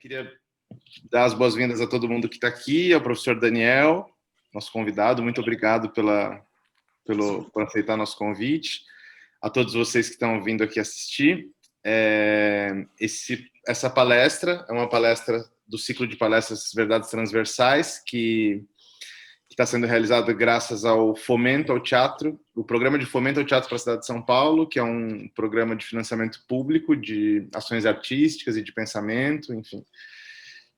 Queria dar as boas-vindas a todo mundo que está aqui, ao professor Daniel, nosso convidado. Muito obrigado por aceitar nosso convite. A todos vocês que estão vindo aqui assistir. Essa palestra é uma palestra do ciclo de palestras Verdades Transversais, que está sendo realizada graças ao Fomento ao Teatro, o Programa de Fomento ao Teatro para a cidade de São Paulo, que é um programa de financiamento público de ações artísticas e de pensamento, enfim.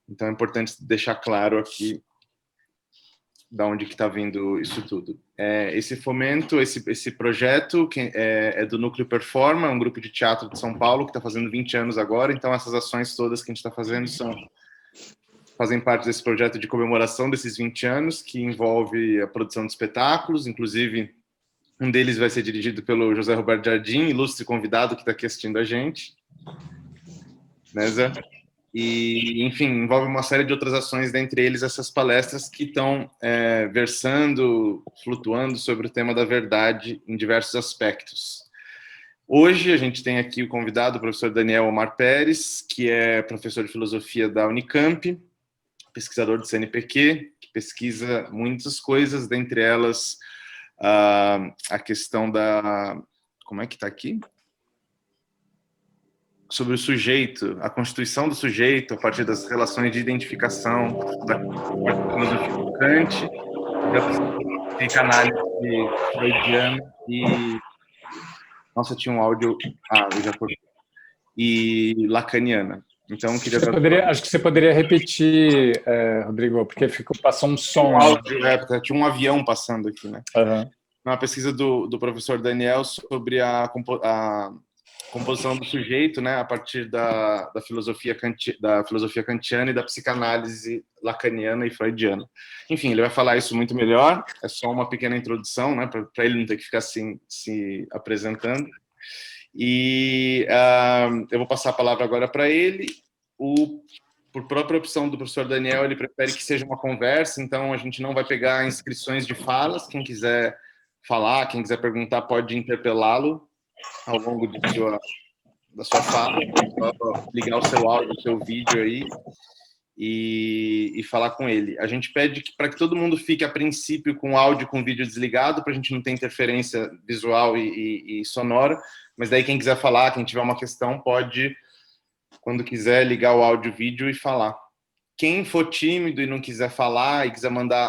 Então é importante deixar claro aqui da onde que está vindo isso tudo. Esse fomento, esse projeto que é do Núcleo Performa, um grupo de teatro de São Paulo que está fazendo 20 anos agora, então essas ações todas que a gente está fazendo fazem parte desse projeto de comemoração desses 20 anos, que envolve a produção de espetáculos, inclusive um deles vai ser dirigido pelo José Roberto Jardim, ilustre convidado que está aqui assistindo a gente. Né, Zé? E, enfim, envolve uma série de outras ações, dentre eles essas palestras que estão versando, flutuando sobre o tema da verdade em diversos aspectos. Hoje a gente tem aqui o convidado, o professor Daniel Omar Pérez, que é professor de filosofia da Unicamp, pesquisador do CNPq, que pesquisa muitas coisas, dentre elas a questão da... Como é que está aqui? Sobre o sujeito, a constituição do sujeito, a partir das relações de identificação, da filosofia do Kant, da psicanálise freudiana e... Nossa, tinha um áudio... eu já cortei. E lacaniana. Então, acho que você poderia repetir, Rodrigo, porque passou um som. Tinha um avião passando aqui, né? Uhum. Uma pesquisa do professor Daniel sobre a composição do sujeito, né, a partir da filosofia kantiana e da psicanálise lacaniana e freudiana. Enfim, ele vai falar isso muito melhor, é só uma pequena introdução, né, para ele não ter que ficar assim, se apresentando. E eu vou passar a palavra agora para ele. Por própria opção do professor Daniel, ele prefere que seja uma conversa, então a gente não vai pegar inscrições de falas. Quem quiser falar, quem quiser perguntar, pode interpelá-lo ao longo da sua fala. Só ligar o seu áudio, o seu vídeo aí e falar com ele. A gente pede para que todo mundo fique, a princípio, com o áudio e com o vídeo desligado, para a gente não ter interferência visual e sonora. Mas daí quem quiser falar, quem tiver uma questão, pode, quando quiser, ligar o áudio e vídeo e falar. Quem for tímido e não quiser falar e quiser mandar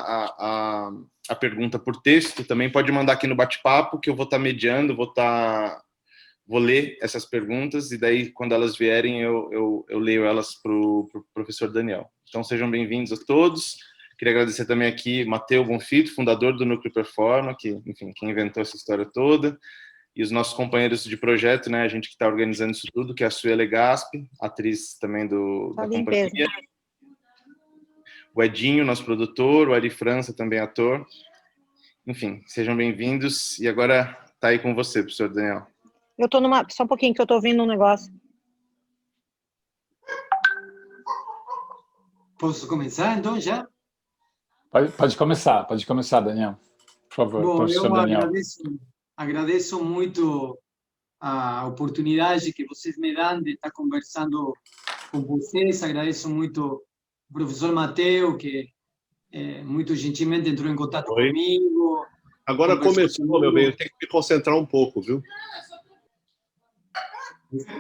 a pergunta por texto, também pode mandar aqui no bate-papo, que eu vou estar mediando, vou ler essas perguntas, e daí, quando elas vierem, eu leio elas para o professor Daniel. Então, sejam bem-vindos a todos. Queria agradecer também aqui Matteo Bonfito, fundador do Núcleo Performa, que, enfim, quem inventou essa história toda, e os nossos companheiros de projeto, né, a gente que está organizando isso tudo, que é a Suele Gaspi, atriz também da companhia. O Edinho, nosso produtor, o Ari França, também ator. Enfim, sejam bem-vindos. E agora está aí com você, professor Daniel. Eu estou só um pouquinho que eu estou ouvindo um negócio. Posso começar, então, já? Pode começar, Daniel. Por favor, bom, professor eu Daniel. agradeço muito a oportunidade que vocês me dão de estar conversando com vocês. Agradeço muito o professor Matteo, que muito gentilmente entrou em contato comigo. Agora começou, meu bem, eu tenho que me concentrar um pouco, viu?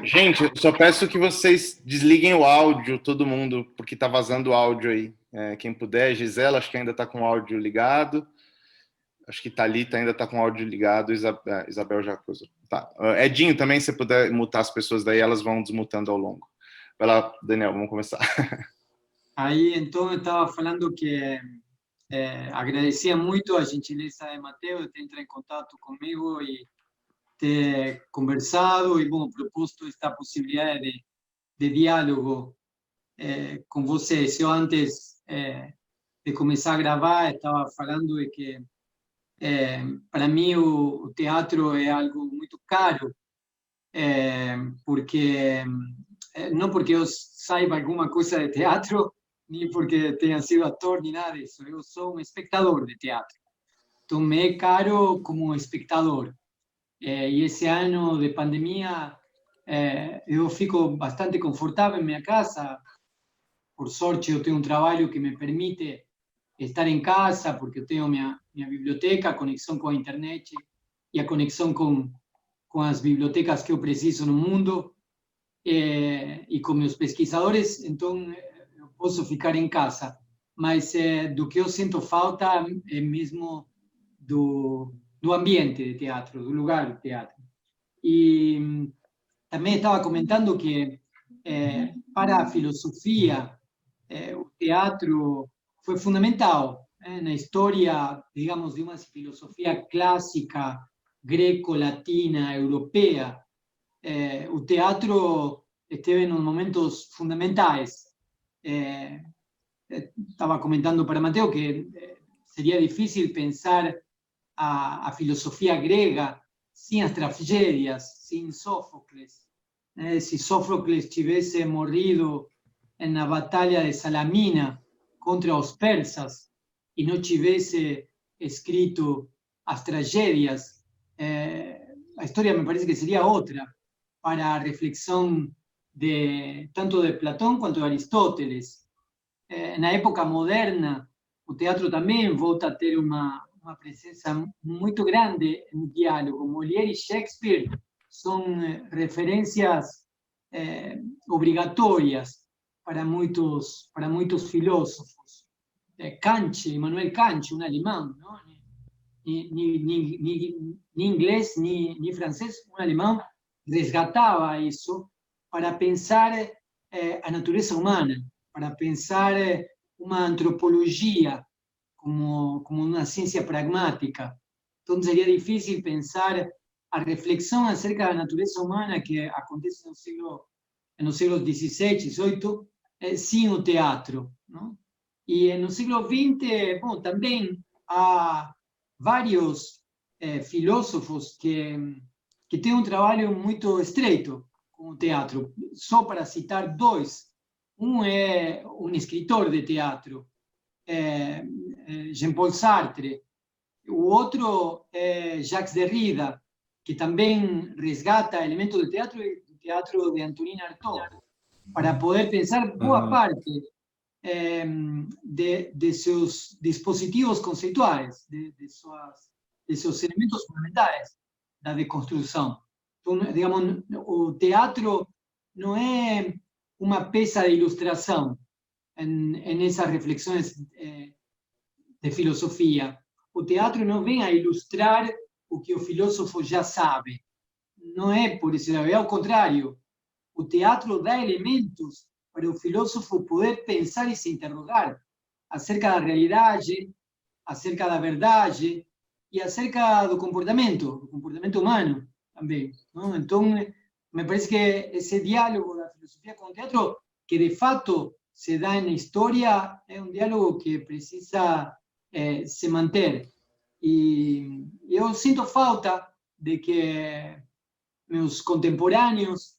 Gente, eu só peço que vocês desliguem o áudio, todo mundo, porque tá vazando o áudio aí. Quem puder, Gisela, acho que ainda tá com o áudio ligado. Acho que Thalita ainda tá com o áudio ligado. Isabel já coisa. Tá. Edinho, também, se puder mutar as pessoas daí, elas vão desmutando ao longo. Vai lá, Daniel, vamos começar. Aí, então, eu estava falando que agradecia muito a gentileza de Matteo de ter entrado em contato comigo e ter conversado e, bom, proposto esta possibilidade de diálogo com vocês. Eu, antes de começar a gravar, estava falando de que, para mim, o teatro é algo muito caro, porque não porque eu saiba alguma coisa de teatro, nem porque tenha sido ator, nem nada disso. Eu sou um espectador de teatro. Então, me é caro como espectador. E esse ano de pandemia, eu fico bastante confortável em minha casa, por sorte, eu tenho um trabalho que me permite estar em casa, porque eu tenho minha biblioteca, a conexão com a internet e a conexão com as bibliotecas que eu preciso no mundo, e com meus pesquisadores, então eu posso ficar em casa. Mas do que eu sinto falta é mesmo do ambiente de teatro, do lugar de teatro. E também estava comentando que para a filosofia, o teatro foi fundamental na história, digamos, de uma filosofia clássica, greco-latina, europeia. O teatro esteve em momentos fundamentais. Estava comentando para Mateo que seria difícil pensar a filosofia grega sem as tragédias, sem Sófocles. Se Sófocles tivesse morrido na batalha de Salamina contra os persas e não tivesse escrito as tragédias, a história me parece que seria outra para a reflexão tanto de Platão quanto de Aristóteles. Na época moderna, o teatro também volta a ter uma presença muito grande no diálogo. Molière e Shakespeare são referências obrigatórias para muitos filósofos. Immanuel Kant, um alemão, não? Ni inglês, ni francês, um alemão, resgatava isso para pensar a natureza humana, para pensar uma antropologia como uma ciência pragmática. Então seria difícil pensar a reflexão acerca da natureza humana que acontece nos séculos XVI e XVIII sem o teatro, não? E no século XX, bom, também há vários filósofos que têm um trabalho muito estreito com o teatro. Só para citar dois, um é um escritor de teatro, Jean-Paul Sartre. O outro é Jacques Derrida, que também resgata elementos do teatro de Antonin Artaud, para poder pensar boa parte de seus dispositivos conceituais, de seus elementos fundamentais da desconstrução. Então, digamos, o teatro não é uma peça de ilustração em essas reflexões de filosofia. O teatro não vem a ilustrar o que o filósofo já sabe. Não é por isso, é ao contrário. O teatro dá elementos para o filósofo poder pensar e se interrogar acerca da realidade, acerca da verdade e acerca do comportamento humano também, não? Então, me parece que esse diálogo da filosofia com o teatro, que de fato se dá na história, é um diálogo que precisa se manter. E eu sinto falta de que meus contemporâneos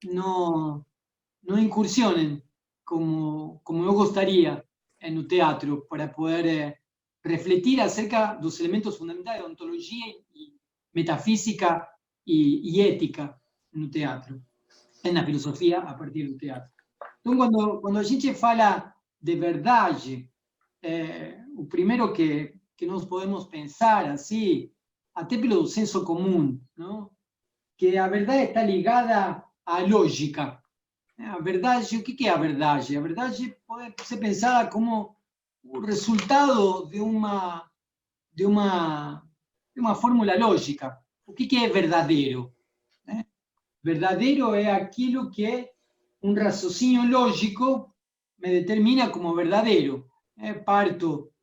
não incursionem como eu gostaria no teatro, para poder refletir acerca dos elementos fundamentais da ontologia e metafísica e ética no teatro, na filosofia a partir do teatro. Então, quando a gente fala de verdade, o primeiro que nós podemos pensar, assim, até pelo senso comum, não? Que a verdade está ligada à lógica. A verdade, o que é a verdade? A verdade pode ser pensada como o resultado de uma fórmula lógica. O que é verdadeiro? Verdadeiro é aquilo que um raciocínio lógico me determina como verdadeiro. Parto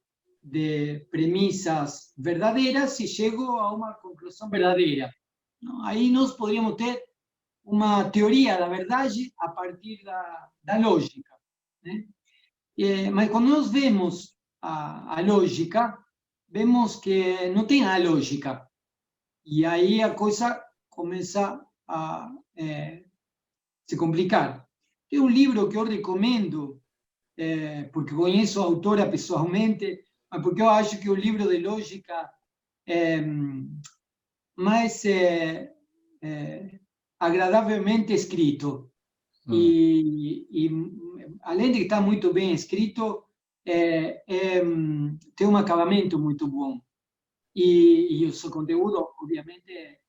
de premissas verdadeiras e chego a uma conclusão verdadeira. Aí nós poderíamos ter uma teoria da verdade a partir da lógica, né? Mas quando nós vemos a lógica, vemos que não tem a lógica. E aí a coisa começa a se complicar. Tem um livro que eu recomendo, porque conheço a autora pessoalmente, mas porque eu acho que o livro de lógica é mais agradavelmente escrito. E além de que está muito bem escrito, tem um acabamento muito bom. E o seu conteúdo, obviamente,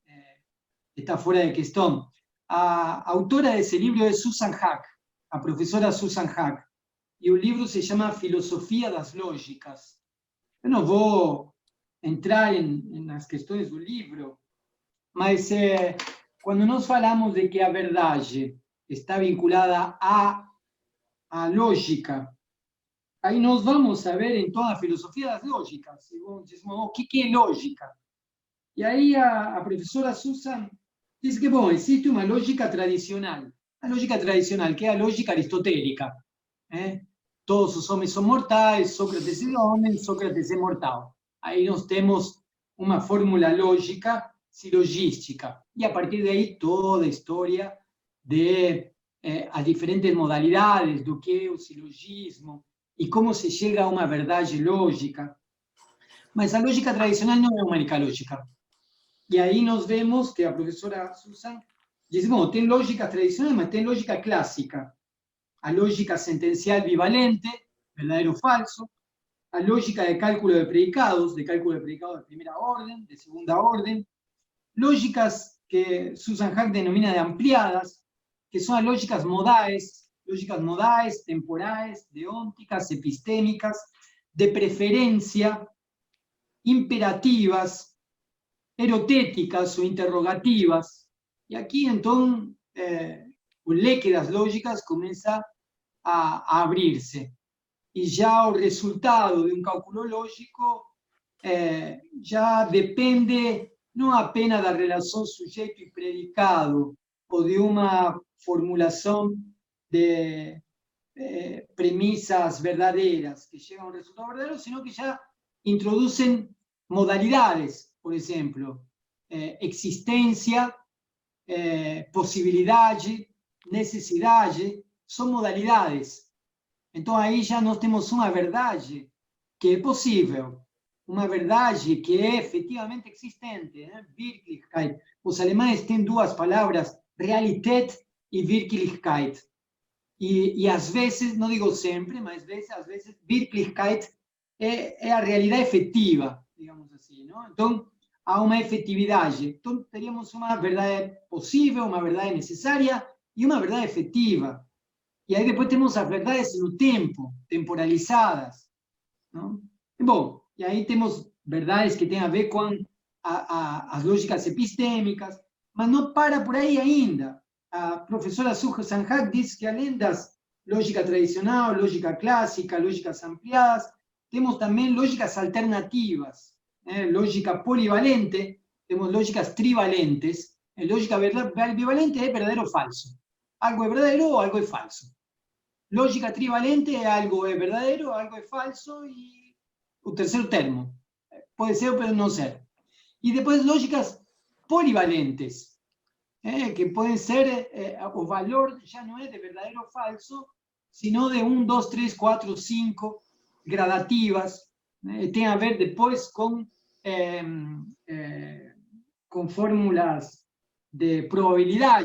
está fora de questão. A autora desse livro é Susan Haack, a professora Susan Haack, e o livro se chama Filosofia das Lógicas. Eu não vou entrar nas questões do livro, mas quando nós falamos de que a verdade está vinculada à lógica, aí nós vamos saber, então, a filosofia das lógicas. E vamos dizer, o que é lógica? E aí a professora Susan diz que, bom, existe uma lógica tradicional. A lógica tradicional, que é a lógica aristotélica. Todos os homens são mortais, Sócrates é homem, Sócrates é mortal. Aí nós temos uma fórmula lógica silogística. E a partir daí toda a história de as diferentes modalidades do que é o silogismo e como se chega a uma verdade lógica. Mas a lógica tradicional não é uma única lógica. E aí nós vemos que a professora Susan diz, bom, tem lógica tradicional, mas tem lógica clássica. A lógica sentencial bivalente, verdadeiro ou falso, a lógica de cálculo de predicados de primera orden, de segunda orden, lógicas que Susan Haack denomina de ampliadas, que son las lógicas modais, temporales, deónticas, epistémicas, de preferencia, imperativas, erotéticas o interrogativas. Y aquí, entonces, el leque de las lógicas comienza a abrirse. Y ya el resultado de un cálculo lógico ya depende no apenas da relación sujeto y predicado, o de una formulación de premisas verdaderas que llegan a un resultado verdadero, sino que ya introducen modalidades, por ejemplo, existencia, posibilidad, necesidad, son modalidades. Entonces ahí ya no tenemos una verdad que es posible, una verdad que es efectivamente existente, Wirklichkeit. Los alemanes tienen dos palabras, Realität y Wirklichkeit. Y a veces, no digo siempre, mas a veces Wirklichkeit es la realidad efectiva, digamos así, ¿no? Entonces, a una efectividad. Entonces, teníamos una verdad posible, una verdad necesaria y una verdad efectiva. Y ahí después tenemos las verdades en el tiempo, temporalizadas, ¿no? Bueno, y ahí tenemos verdades que tienen a ver con las lógicas epistémicas, mas no para por ahí ainda. A professora Susan Haack diz que além das lógica tradicional, lógica clássica, lógicas ampliadas, temos também lógicas alternativas, lógica polivalente, temos lógicas trivalentes. Lógica bivalente é verdadeiro ou falso. Algo é verdadeiro ou algo é falso. Lógica trivalente é algo é verdadeiro, algo é falso e o terceiro termo. Pode ser ou pode não ser. E depois lógicas polivalentes, que pueden ser, o valor ya no es de verdadero o falso, sino de 1, 2, 3, 4, 5 gradativas. Tiene a ver después con fórmulas de probabilidad.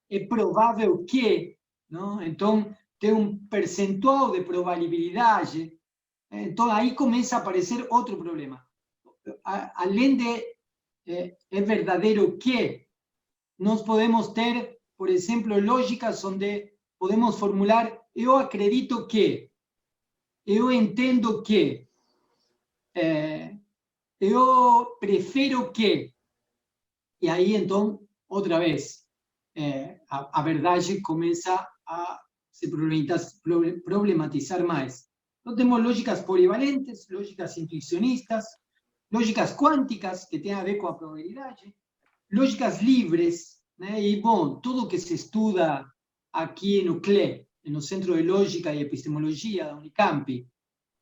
Es probable que, ¿no? Entonces, tiene un percentual de probabilidad. Entonces, ahí comienza a aparecer otro problema. Além de es verdadero que, nós podemos ter, por exemplo, lógicas onde podemos formular eu acredito que, eu entendo que, eu prefiro que. E aí, então, outra vez, a verdade começa a se problematizar mais. Então, temos lógicas polivalentes, lógicas intuicionistas, lógicas quânticas, que têm a ver com a probabilidade, lógicas livres, né? E, bom, tudo que se estuda aqui no CLE, no Centro de Lógica e Epistemologia da Unicamp,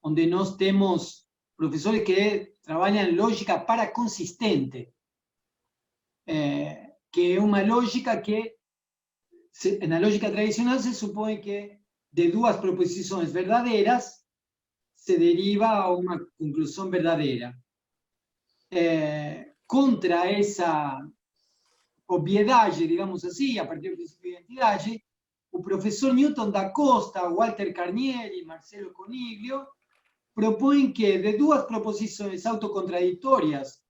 onde nós temos professores que trabalham lógica paraconsistente, que é uma lógica que, na lógica tradicional, se supõe que de duas proposições verdadeiras se deriva a uma conclusão verdadeira. Contra essa obviedade, digamos assim, a partir do princípio de identidade, o professor Newton da Costa, Walter Carnieri, Marcelo Coniglio, propõem que de duas proposições autocontraditórias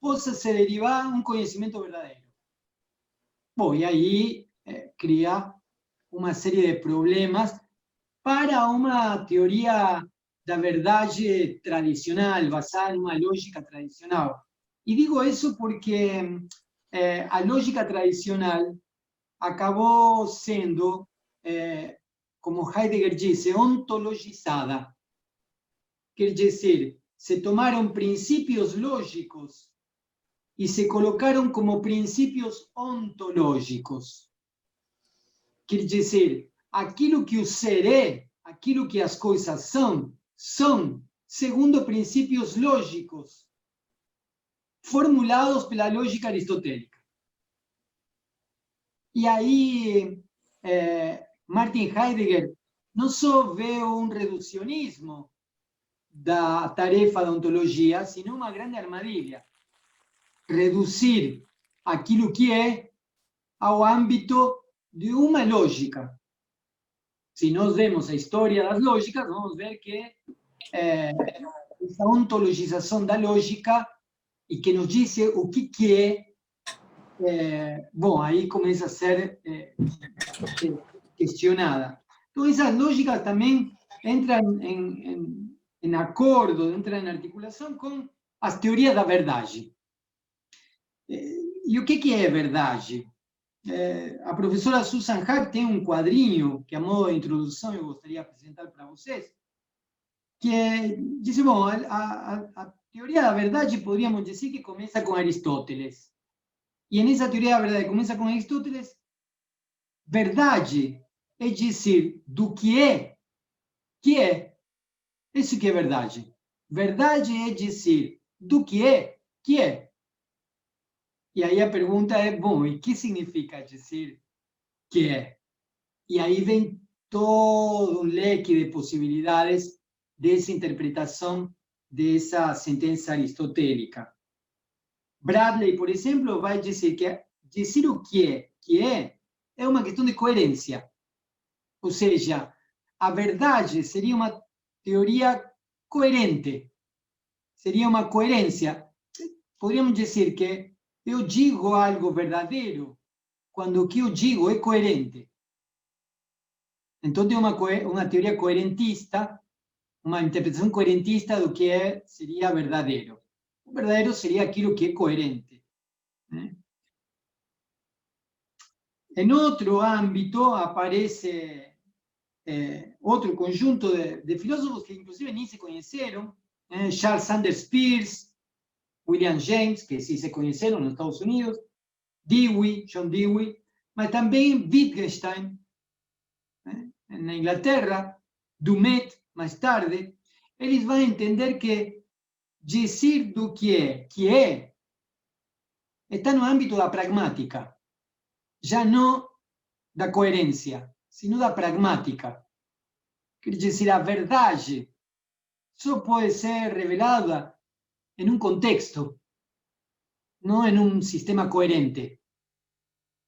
possa se derivar um conhecimento verdadeiro. Bom, e aí cria uma série de problemas para uma teoria da verdade tradicional, basada numa lógica tradicional. E digo isso porque a lógica tradicional acabou sendo, como Heidegger disse, ontologizada. Quer dizer, se tomaram princípios lógicos e se colocaram como princípios ontológicos. Quer dizer, aquilo que o ser é, aquilo que as coisas são segundo princípios lógicos formulados pela lógica aristotélica. E aí, Martin Heidegger não só vê um reducionismo da tarefa da ontologia, sino uma grande armadilha. Reduzir aquilo que é ao âmbito de uma lógica. Se nós vemos a história das lógicas, vamos ver que essa ontologização da lógica e que nos diz o que é, bom, aí começa a ser questionada. Então, essas lógicas também entram em acordo, entram em articulação com as teorias da verdade. E o que é verdade? A professora Susan Haack tem um quadrinho que, a modo de introdução, eu gostaria de apresentar para vocês, que diz, bom, a teoria da verdade, poderíamos dizer que começa com Aristóteles. E nessa teoria da verdade, começa com Aristóteles, verdade é dizer do que é. Isso que é verdade. Verdade é dizer do que é. E aí a pergunta é, bom, e que significa dizer que é? E aí vem todo um leque de possibilidades dessa interpretação dessa sentença aristotélica. Bradley, por exemplo, vai dizer que dizer o que é uma questão de coerência. Ou seja, a verdade seria uma teoria coerente. Seria uma coerência. Poderíamos dizer que eu digo algo verdadeiro quando o que eu digo é coerente. Então, tem uma teoria coerentista, uma interpretação coerentista do que seria verdadeiro. O verdadeiro seria aquilo que é coerente. Em outro âmbito, aparece outro conjunto de filósofos que, inclusive, nem se conheceram, Charles Sanders Peirce, William James, que sí se conheceram nos Estados Unidos, Dewey, John Dewey, mas também Wittgenstein, na Inglaterra, Dumet, mais tarde, eles vão entender que dizer do que é, está no âmbito da pragmática, já não da coerência, sino da pragmática. Quer dizer, a verdade só pode ser revelada em um contexto, não em um sistema coerente.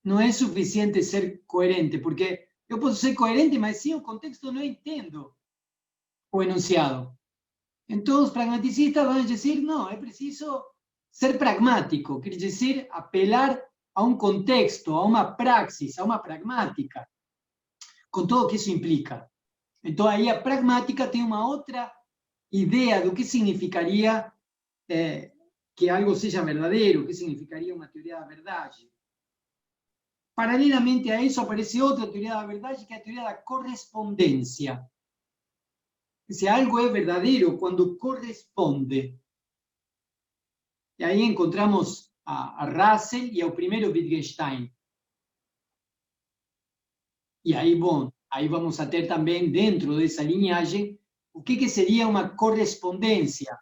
Não é suficiente ser coerente, porque eu posso ser coerente, mas sem o contexto não entendo o enunciado. Então, os pragmaticistas vão dizer, não, é preciso ser pragmático, quer dizer, apelar a um contexto, a uma praxis, a uma pragmática, com tudo o que isso implica. Então, aí a pragmática tem uma outra ideia do que significaria que algo seja verdadeiro, o que significaria uma teoria da verdade. Paralelamente a isso, aparece outra teoria da verdade, que é a teoria da correspondência. Se algo é verdadeiro quando corresponde. E aí encontramos a Russell e ao primeiro Wittgenstein. E aí, bom, aí vamos a ter também, dentro dessa linhagem, o que seria uma correspondência.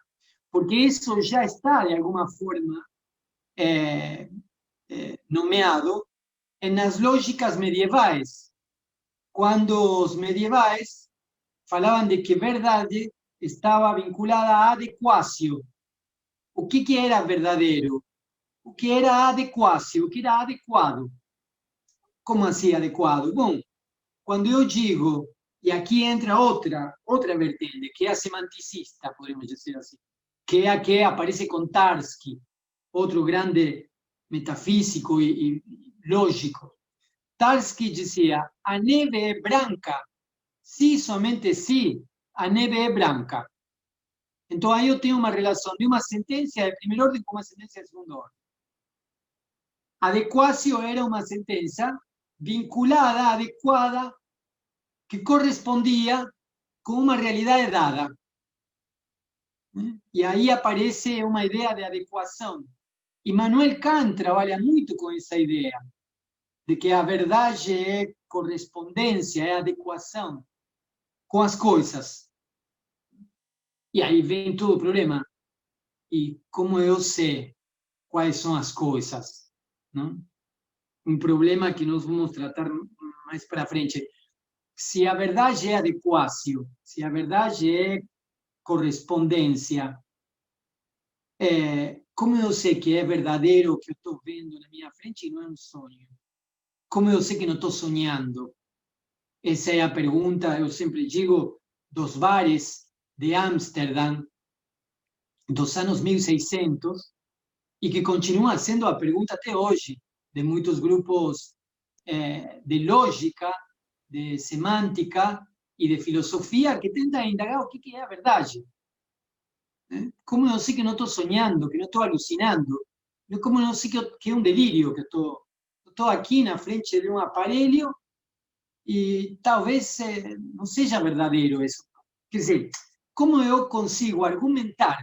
Porque isso já está, de alguma forma, nomeado nas lógicas medievais. Quando os medievais falavam de que verdade estava vinculada à adequácio. O que era verdadeiro? O que era adequácio? O que era adequado? Como assim adequado? Bom, quando eu digo, e aqui entra outra vertente, que é a semanticista, podemos dizer assim, que é a que aparece com Tarski, outro grande metafísico e lógico. Tarski dizia, a neve é branca, se somente se a neve é branca. Então aí eu tenho uma relação de uma sentença de primeira ordem com uma sentença de segunda ordem. Adequatio era uma sentença vinculada, adequada, que correspondia com uma realidade dada. E aí aparece uma ideia de adequação. Immanuel Kant trabalha muito com essa ideia, de que a verdade é correspondência, é adequação com as coisas. E aí vem todo o problema. E como eu sei quais são as coisas? Não? Um problema que nós vamos tratar mais para frente. Se a verdade é adequação, se a verdade é correspondência, como eu sei que é verdadeiro o que eu estou vendo na minha frente e não é um sonho? Como eu sei que não estou sonhando? Essa é a pergunta, eu sempre digo, dos bares de Amsterdã, dos anos 1600, e que continua sendo a pergunta até hoje, de muitos grupos de lógica, de semântica e de filosofia que tentam indagar o que é a verdade. Como eu sei que não estou sonhando, que não estou alucinando? Como eu sei que é um delírio, que estou aqui na frente de um aparelho e talvez não seja verdadeiro isso. Quer dizer, como eu consigo argumentar,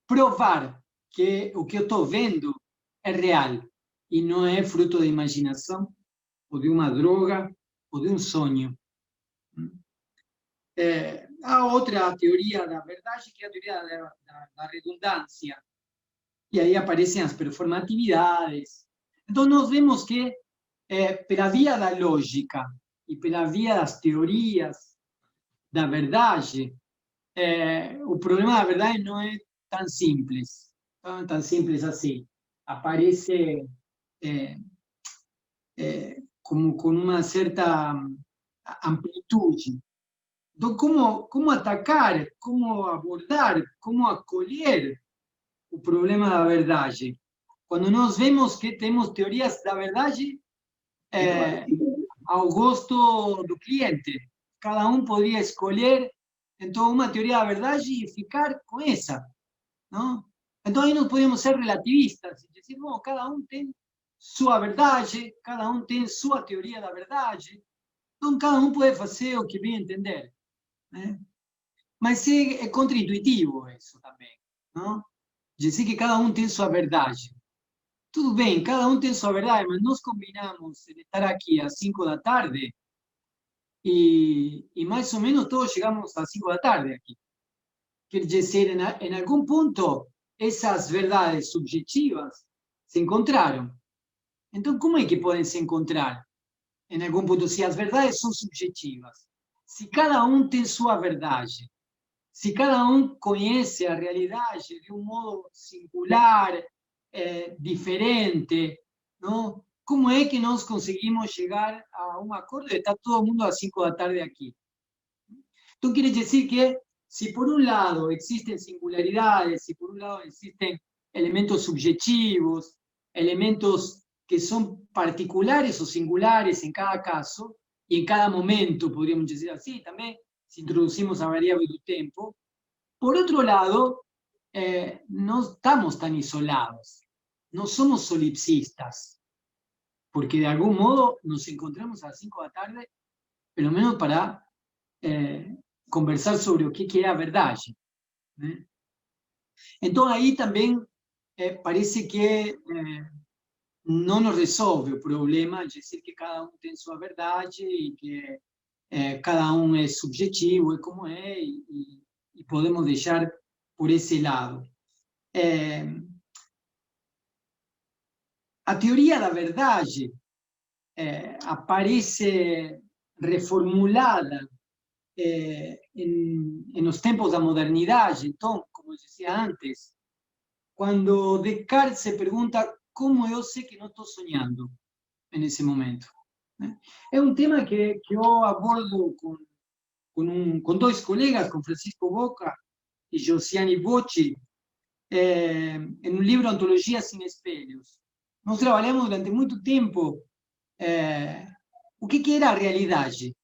provar que o que eu estou vendo é real e não é fruto da imaginação, ou de uma droga, ou de um sonho? Há outra teoria da verdade, que é a teoria da redundância. E aí aparecem as performatividades. Então, nós vemos que, pela via da lógica e pela via das teorias da verdade, o problema da verdade não é tão simples assim. Aparece como com uma certa amplitude. Então, como atacar, como abordar, como acolher o problema da verdade? Quando nós vemos que temos teorias da verdade ao gosto do cliente. Cada um poderia escolher, então, uma teoria da verdade e ficar com essa. Não? Então, aí nós podemos ser relativistas e dizer, bom, cada um tem sua verdade, cada um tem sua teoria da verdade, então cada um pode fazer o que bem entender. Né? Mas é contraintuitivo isso também, não? Dizer que cada um tem sua verdade. Tudo bem, cada um tem sua verdade, mas nós combinamos de estar aqui às 5 da tarde e mais ou menos todos chegamos às 5 da tarde aqui. Quer dizer, em algum ponto, essas verdades subjetivas se encontraram. Então, como é que podem se encontrar? Em algum ponto, se as verdades são subjetivas, se cada um tem sua verdade, se cada um conhece a realidade de um modo singular, diferente, não? Como é que nós conseguimos chegar a um acordo e está todo mundo às 5 da tarde aqui? Então, quer dizer que, se por um lado existem singularidades, se por um lado existem elementos subjetivos, elementos que são particulares ou singulares em cada caso, e em cada momento, podríamos dizer assim, também, se introduzimos a variável do tempo. Por outro lado, não estamos tão isolados, não somos solipsistas, porque de algum modo nos encontramos às 5 da tarde, pelo menos para conversar sobre o que é a verdade. Né? Então, aí também parece que não nos resolve o problema de dizer que cada um tem sua verdade e que cada um é subjetivo, é como é, e podemos deixar por esse lado. A teoria da verdade aparece reformulada nos tempos da modernidade. Então, como eu dizia antes, quando Descartes se pergunta como eu sei que não estou sonhando nesse momento. né? É um tema que eu abordo com dois colegas, com Francisco Boca e Josiane Bocci, em um livro Antologia Sem Espelhos. Nós trabalhamos durante muito tempo o que era a realidade.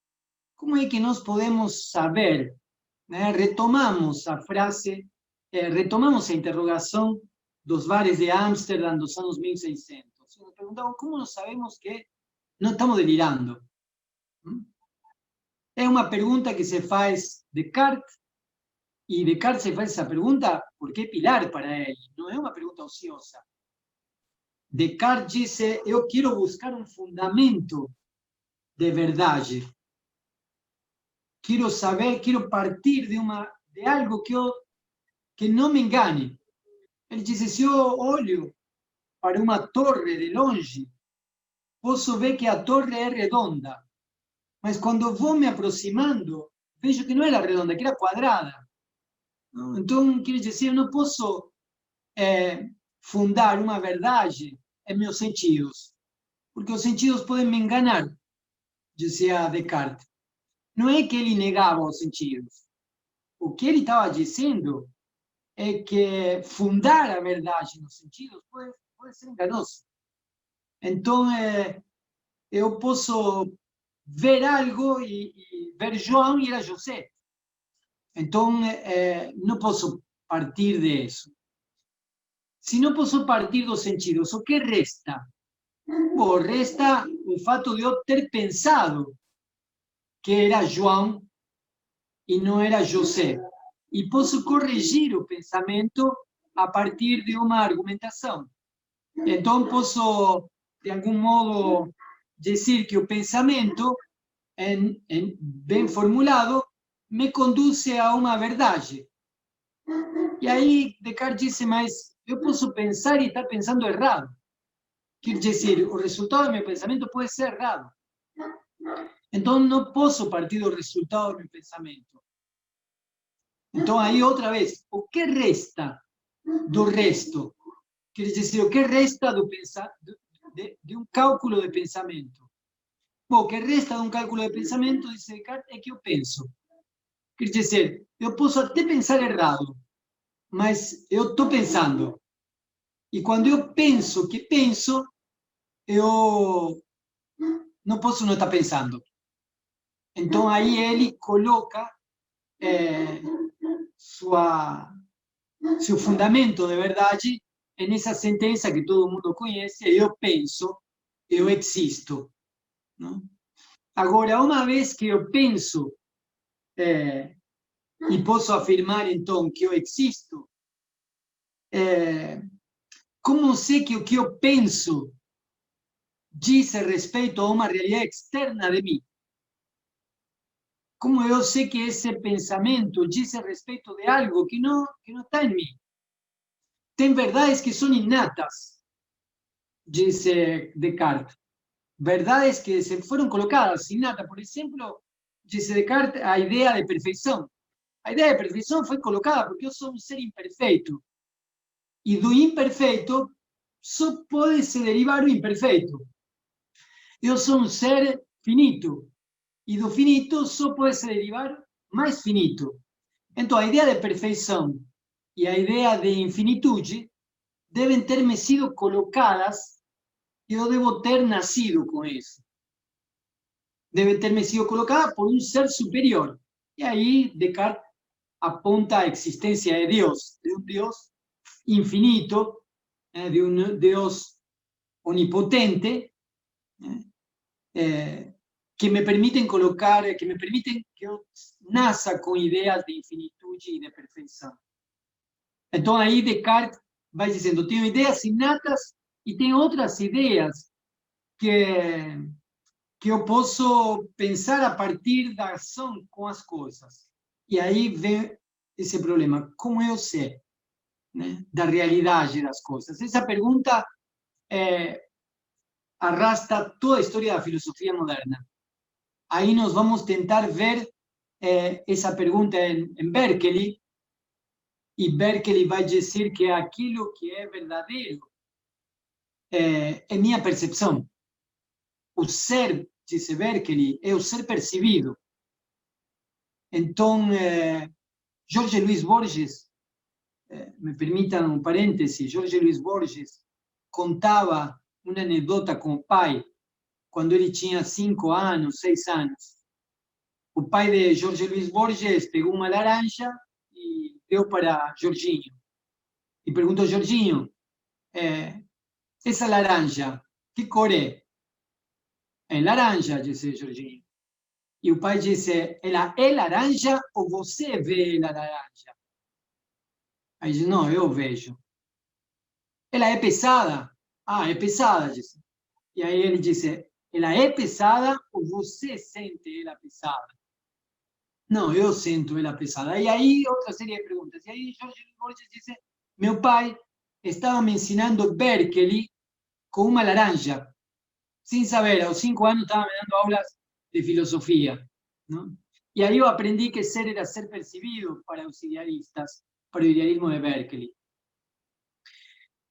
Como é que nós podemos saber, né? Retomamos a frase, retomamos a interrogação dos bares de Ámsterdam dos anos 1600. Nos perguntamos como nós sabemos que não estamos delirando. É uma pergunta que se faz Descartes, e Descartes se faz essa pergunta porque é pilar para ele, não é uma pergunta ociosa. Descartes disse: eu quero buscar um fundamento de verdade. Quero saber, quero partir de algo que não me engane. Ele disse: se eu olho para uma torre de longe, posso ver que a torre é redonda. Mas quando vou me aproximando, vejo que não era redonda, que era quadrada. Então, quer dizer, eu não posso fundar uma verdade em meus sentidos, porque os sentidos podem me enganar, dizia Descartes. Não é que ele negava os sentidos. O que ele estava dizendo é que fundar a verdade nos sentidos pode ser enganoso. Então, eu posso ver algo e ver João e era José. Então, não posso partir disso. Se não posso partir dos sentidos, o que resta? Bom, resta o fato de eu ter pensado que era João e não era José. E posso corrigir o pensamento a partir de uma argumentação. Então, posso, de algum modo, dizer que o pensamento, bem formulado, me conduz a uma verdade. E aí Descartes disse: mas eu posso pensar e estar pensando errado. Quer dizer, o resultado do meu pensamento pode ser errado. Então, não posso partir do resultado do meu pensamento. Então, aí, outra vez, o que resta do resto? Quer dizer, o que resta de um cálculo de pensamento? Bom, o que resta de um cálculo de pensamento, diz Descartes, é que eu penso. Quer dizer, eu posso até pensar errado, mas eu estou pensando. E quando eu penso que penso, eu não posso não estar pensando. Então, aí ele coloca seu fundamento de verdade nessa sentença que todo mundo conhece: eu penso, eu existo. Não? Agora, uma vez que eu penso e posso afirmar, então, que eu existo, como sei que o que eu penso diz respeito a uma realidade externa de mim? Como eu sei que esse pensamento diz respeito de algo que não está em mim? Tem verdades que são inatas, disse Descartes. Verdades que se foram colocadas inatas. Por exemplo, disse Descartes, a ideia de perfeição. A ideia de perfeição foi colocada porque eu sou um ser imperfeito. E do imperfeito só pode se derivar o imperfeito. Eu sou um ser finito. E do finito só pode se derivar mais finito. Então, a ideia de perfeição e a ideia de infinitude devem ter me sido colocadas e eu devo ter nascido com isso. Deve ter me sido colocada por um ser superior. E aí Descartes aponta a existência de Deus, de um Deus infinito, de um Deus onipotente, que me permitem que eu nasça com ideias de infinitude e de perfeição. Então, aí Descartes vai dizendo: tenho ideias inatas e tem outras ideias que eu posso pensar a partir da ação com as coisas. E aí vem esse problema: como eu sei, né, da realidade das coisas? Essa pergunta arrasta toda a história da filosofia moderna. Aí nós vamos tentar ver essa pergunta em Berkeley, e Berkeley vai dizer que aquilo que é verdadeiro é minha percepção. O ser disse Berkeley, é o ser percebido. Então, Jorge Luis Borges, me permitam um parêntese, Jorge Luis Borges contava uma anedota com o pai, quando ele tinha 5 anos, 6 anos. O pai de Jorge Luis Borges pegou uma laranja e deu para Jorginho. E perguntou, Jorginho, essa laranja, que cor é? É laranja, disse Jorginho. E o pai disse, ela é laranja ou você vê ela laranja? Aí disse, não, eu vejo. Ela é pesada? Ah, é pesada, disse. E aí ele disse, ela é pesada ou você sente ela pesada? Não, eu sinto ela pesada. E aí outra série de perguntas. E aí Jorge Borges disse, meu pai estava me ensinando Berkeley com uma laranja. Sem saber, aos 5 anos estava me dando aulas de filosofia. ¿No? Y ahí yo aprendí que ser era ser percibido para los idealistas, para el idealismo de Berkeley.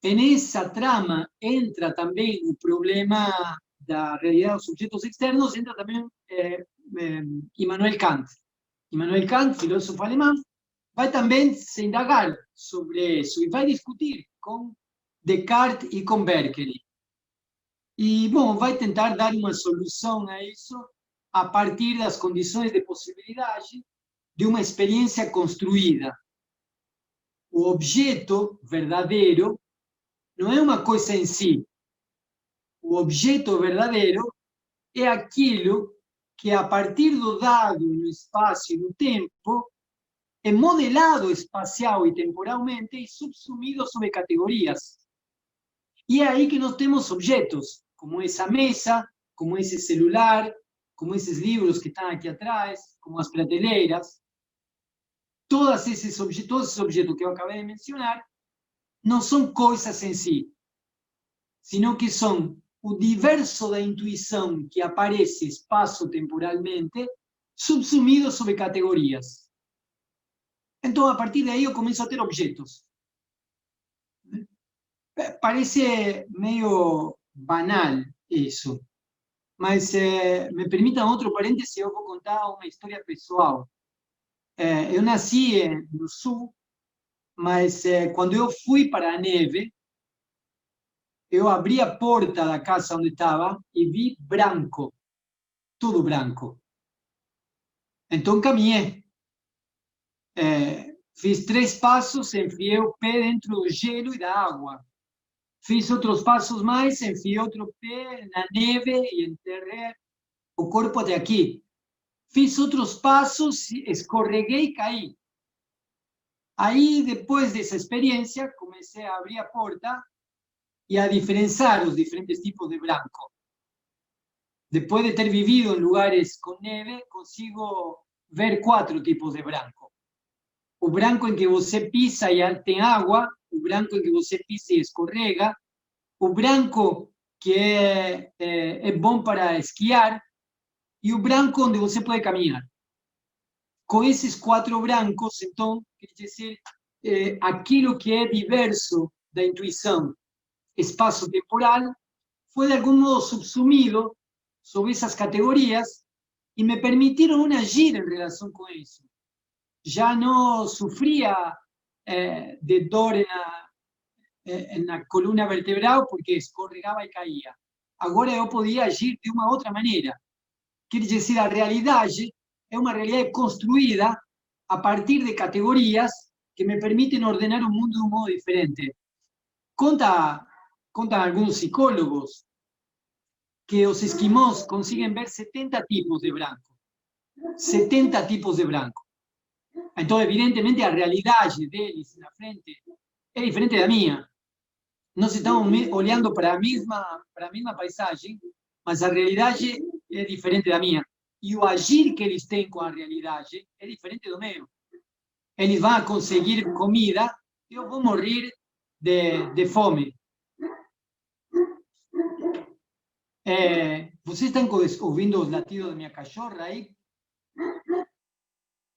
En esa trama entra también el problema de la realidad de los objetos externos, entra también Immanuel Kant. Immanuel Kant, filósofo alemán, va también a indagar sobre eso y va a discutir con Descartes y con Berkeley. Y bueno, va a intentar dar una solución a eso a partir de las condiciones de posibilidad de una experiencia construida. O objeto verdadeiro não é uma coisa em si. O objeto verdadeiro é aquilo que, a partir do dado no espaço e no tempo, é modelado espacial e temporalmente e subsumido sobre categorias. E é aí que nós temos objetos, como essa mesa, como esse celular, como esses livros que estão aqui atrás, como as prateleiras. Todos esses objetos que eu acabei de mencionar não são coisas em si, sino que são o diverso da intuição que aparece espaço-temporalmente, subsumido sobre categorias. Então, a partir daí, eu começo a ter objetos. Parece meio banal isso, mas me permitam outro parêntese, eu vou contar uma história pessoal. Eu nasci no sul, mas quando eu fui para a neve, eu abri a porta da casa onde estava e vi branco, tudo branco. Então caminhei. Fiz 3 passos, enfiei o pé dentro do gelo e da água. Fiz outros passos mais, enfiei outro pé na neve e enterrei o corpo até aqui. Fiz outros passos, escorreguei e caí. Aí, depois dessa experiência, comecei a abrir a porta e a diferenciar os diferentes tipos de branco. Depois de ter vivido em lugares com neve, consigo ver 4 tipos de branco. O branco em que você pisa e tem água, o branco em que você pisa e escorrega, o branco que é bom para esquiar, e o branco onde você pode caminhar. Com esses 4 brancos, então, quer dizer, aquilo que é diverso da intuição espaço-temporal foi de algum modo subsumido sobre essas categorias e me permitiram agir em relação com isso. Já não sofria de dor na coluna vertebral porque escorregava e caía. Agora eu podia agir de uma outra maneira. Quer dizer, a realidade é uma realidade construída a partir de categorias que me permitem ordenar o mundo de um modo diferente. Contam alguns psicólogos que os esquimós conseguem ver 70 tipos de branco. 70 tipos de branco. Então, evidentemente, a realidade deles na frente é diferente da minha. Nós estamos olhando para a mesma paisagem, mas a realidade é diferente da minha. E o agir que eles têm com a realidade é diferente do meu. Eles vão conseguir comida e eu vou morrer de fome. Vocês estão ouvindo os latidos da minha cachorra aí?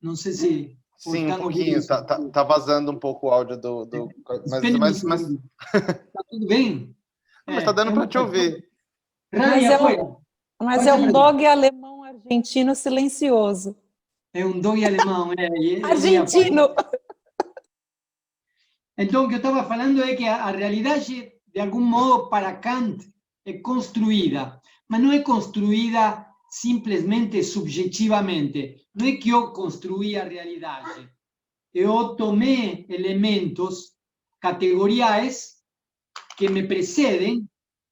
Não sei se... Sim, um pouquinho. Tá vazando um pouco o áudio do mas... Tá tudo bem? Mas tá dando para te ouvir. Mas eu... Mas Pode é um perguntar. dog alemão argentino silencioso. É um dog alemão, Argentino! Então, o que eu estava falando é que a realidade, de algum modo, para Kant, é construída, mas não é construída simplesmente subjetivamente. Não é que eu construí a realidade. Eu tomei elementos categoriais que me precedem,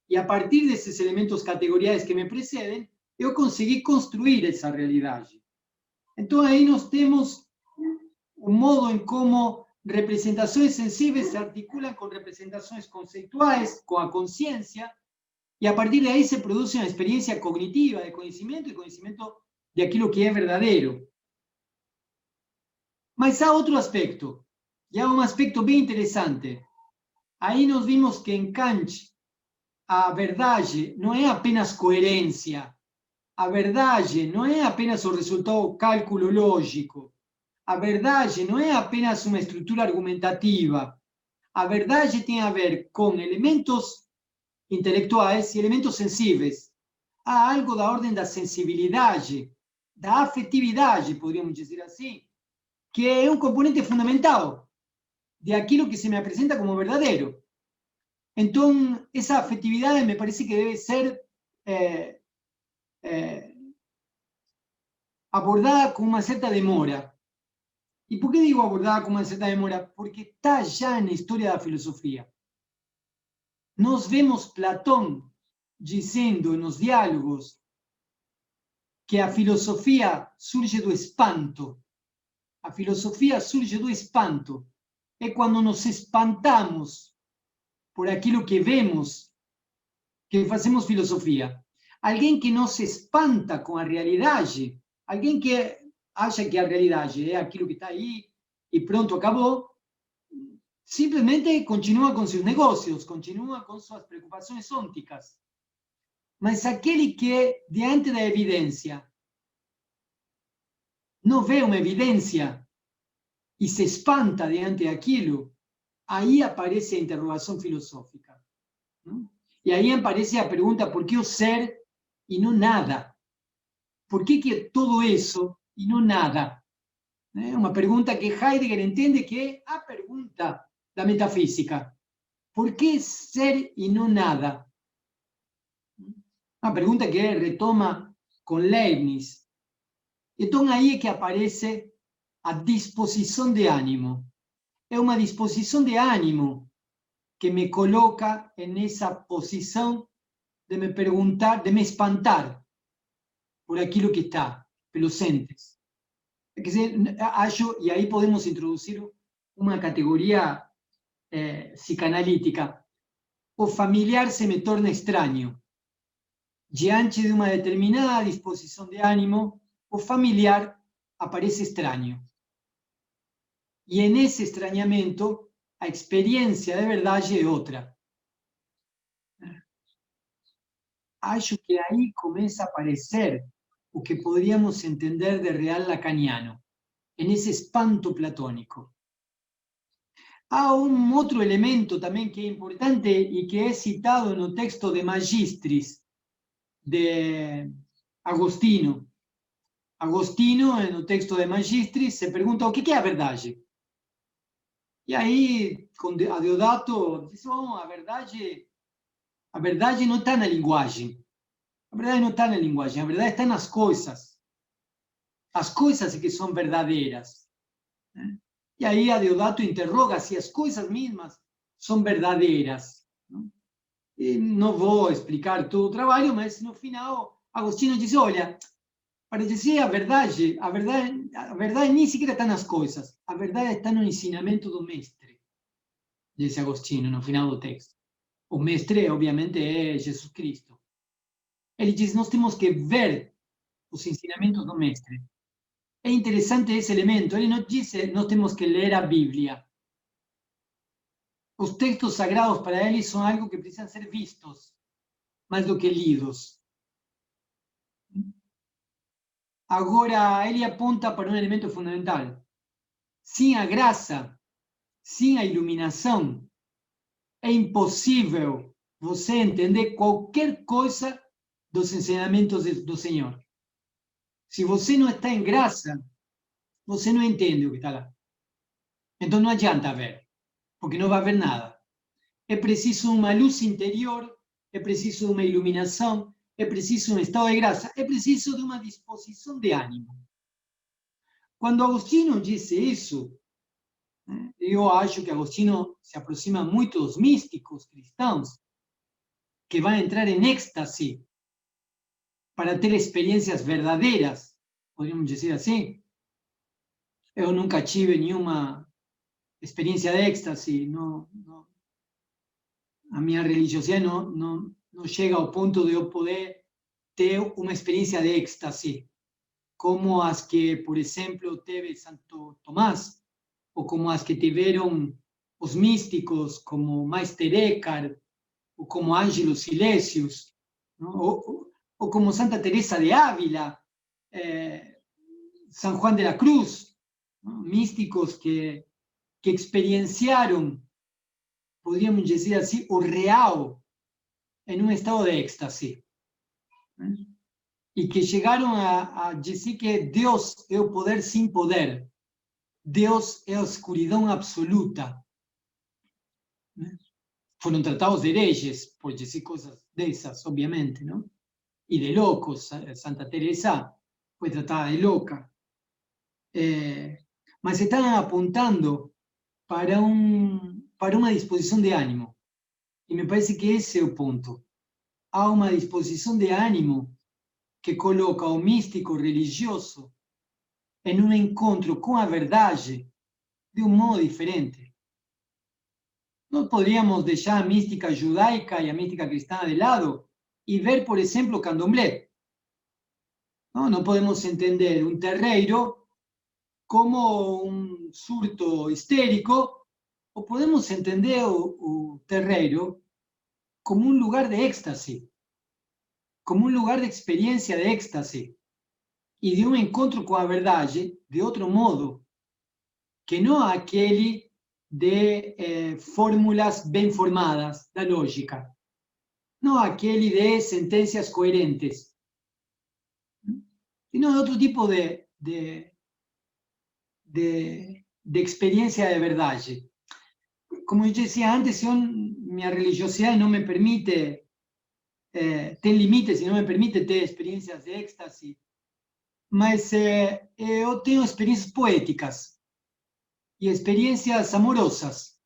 e a partir desses elementos categoriais que me precedem, eu consegui construir essa realidade. Então, aí nós temos um modo em como representações sensíveis se articulam com representações conceituais, com a consciência, e a partir daí se produz uma experiência cognitiva de conhecimento e conhecimento de aquilo que é verdadeiro. Mas há outro aspecto, e há um aspecto bem interessante. Aí nós vimos que em Kant a verdade não é apenas coerência, a verdade não é apenas o resultado do cálculo lógico, a verdade não é apenas uma estrutura argumentativa, a verdade tem a ver com elementos intelectuais e elementos sensíveis. Há algo da ordem da sensibilidade, da afetividade, poderíamos dizer assim, que é um componente fundamental de aquilo que se me apresenta como verdadeiro. Então, essa afetividade me parece que deve ser abordada com uma certa demora. E por que digo abordada com uma certa demora? Porque está já na história da filosofia. Nós vemos Platão dizendo nos diálogos que a filosofia surge do espanto. A filosofia surge do espanto. É quando nos espantamos por aquilo que vemos que fazemos filosofia. Alguém que não se espanta com a realidade, alguém que acha que a realidade é aquilo que está aí e pronto, acabou, simplesmente continua com seus negócios, continua com suas preocupações ópticas. Mas aquele que, diante da evidência, não vê uma evidência e se espanta diante daquilo, aí aparece a interrogação filosófica. Não? E aí aparece a pergunta, por que o ser e não nada? Por que todo isso e não nada? É uma pergunta que Heidegger entende que é a pergunta da metafísica. Por que ser e não nada? Uma pergunta que retoma com Leibniz. Então aí é que aparece a disposição de ânimo. É uma disposição de ânimo que me coloca nessa posição de me perguntar, de me espantar por aquilo que está, pelos entes. Quer dizer, acho, e aí podemos introduzir uma categoria psicanalítica. O familiar se me torna estranho. Diante de uma determinada disposição de ânimo, o familiar aparece estranho. E nesse estranhamento, a experiência de verdade é outra. Acho que aí começa a aparecer o que poderíamos entender de real lacaniano, nesse espanto platônico. Há um outro elemento também que é importante e que é citado no texto de Magistris, de Agostinho. Agostinho, no texto de Magistris, se pergunta o que é a verdade. E aí, a Deodato diz, oh, a verdade não está na linguagem. A verdade não está na linguagem, a verdade está nas coisas. As coisas é que são verdadeiras. E aí a Deodato interroga se as coisas mesmas são verdadeiras. E não vou explicar todo o trabalho, mas no final Agostinho diz, olha, para dizer a verdade nem sequer está nas coisas, a verdade está no ensinamento do mestre, diz Agostinho no final do texto. O mestre, obviamente, é Jesus Cristo. Ele diz, nós temos que ver os ensinamentos do mestre. É interessante esse elemento, ele não diz, nós temos que ler a Bíblia. Os textos sagrados para ele são algo que precisam ser vistos, mais do que lidos. Agora, ele aponta para um elemento fundamental. Sem a graça, sem a iluminação, é impossível você entender qualquer coisa dos ensinamentos do Senhor. Se você não está em graça, você não entende o que está lá. Então não adianta ver, porque não vai ver nada. É preciso uma luz interior, é preciso uma iluminação, é preciso um estado de graça, é preciso de uma disposição de ânimo. Quando Agostinho disse isso, eu acho que Agostinho se aproxima muito dos místicos cristãos, que vão entrar em êxtase para ter experiências verdadeiras, podemos dizer assim. Eu nunca tive nenhuma experiência de êxtase, a minha religiosidade não chega ao ponto de eu poder ter uma experiência de êxtase, como as que, por exemplo, teve Santo Tomás, ou como as que tiveram os místicos, como Meister Eckhart, ou como Ângelo Silesius, ou como Santa Teresa de Ávila, San Juan de la Cruz, místicos que experienciaram, podríamos dizer assim, o real em um estado de êxtase. E que chegaram a dizer que Deus é o poder sem poder. Deus é a escuridão absoluta. Foram tratados de hereges por dizer coisas dessas, obviamente, não? E de loucos. Santa Teresa foi tratada de louca. Mas estão apontando para uma disposição de ânimo. E me parece que esse é o ponto. Há uma disposição de ânimo que coloca o místico religioso em um encontro com a verdade de um modo diferente. Nós poderíamos deixar a mística judaica e a mística cristã de lado e ver, por exemplo, o candomblé. Não podemos entender um terreiro como um surto histérico, ou podemos entender o terreiro como um lugar de êxtase, como um lugar de experiência de êxtase e de um encontro com a verdade de outro modo, que não aquele de fórmulas bem formadas da lógica, não aquele de sentenças coerentes, sino de outro tipo de experiência de verdade. Como eu dizia antes, minha religiosidade não me permite, tem limites e não me permite ter experiências de êxtase, mas eu tenho experiências poéticas e experiências amorosas.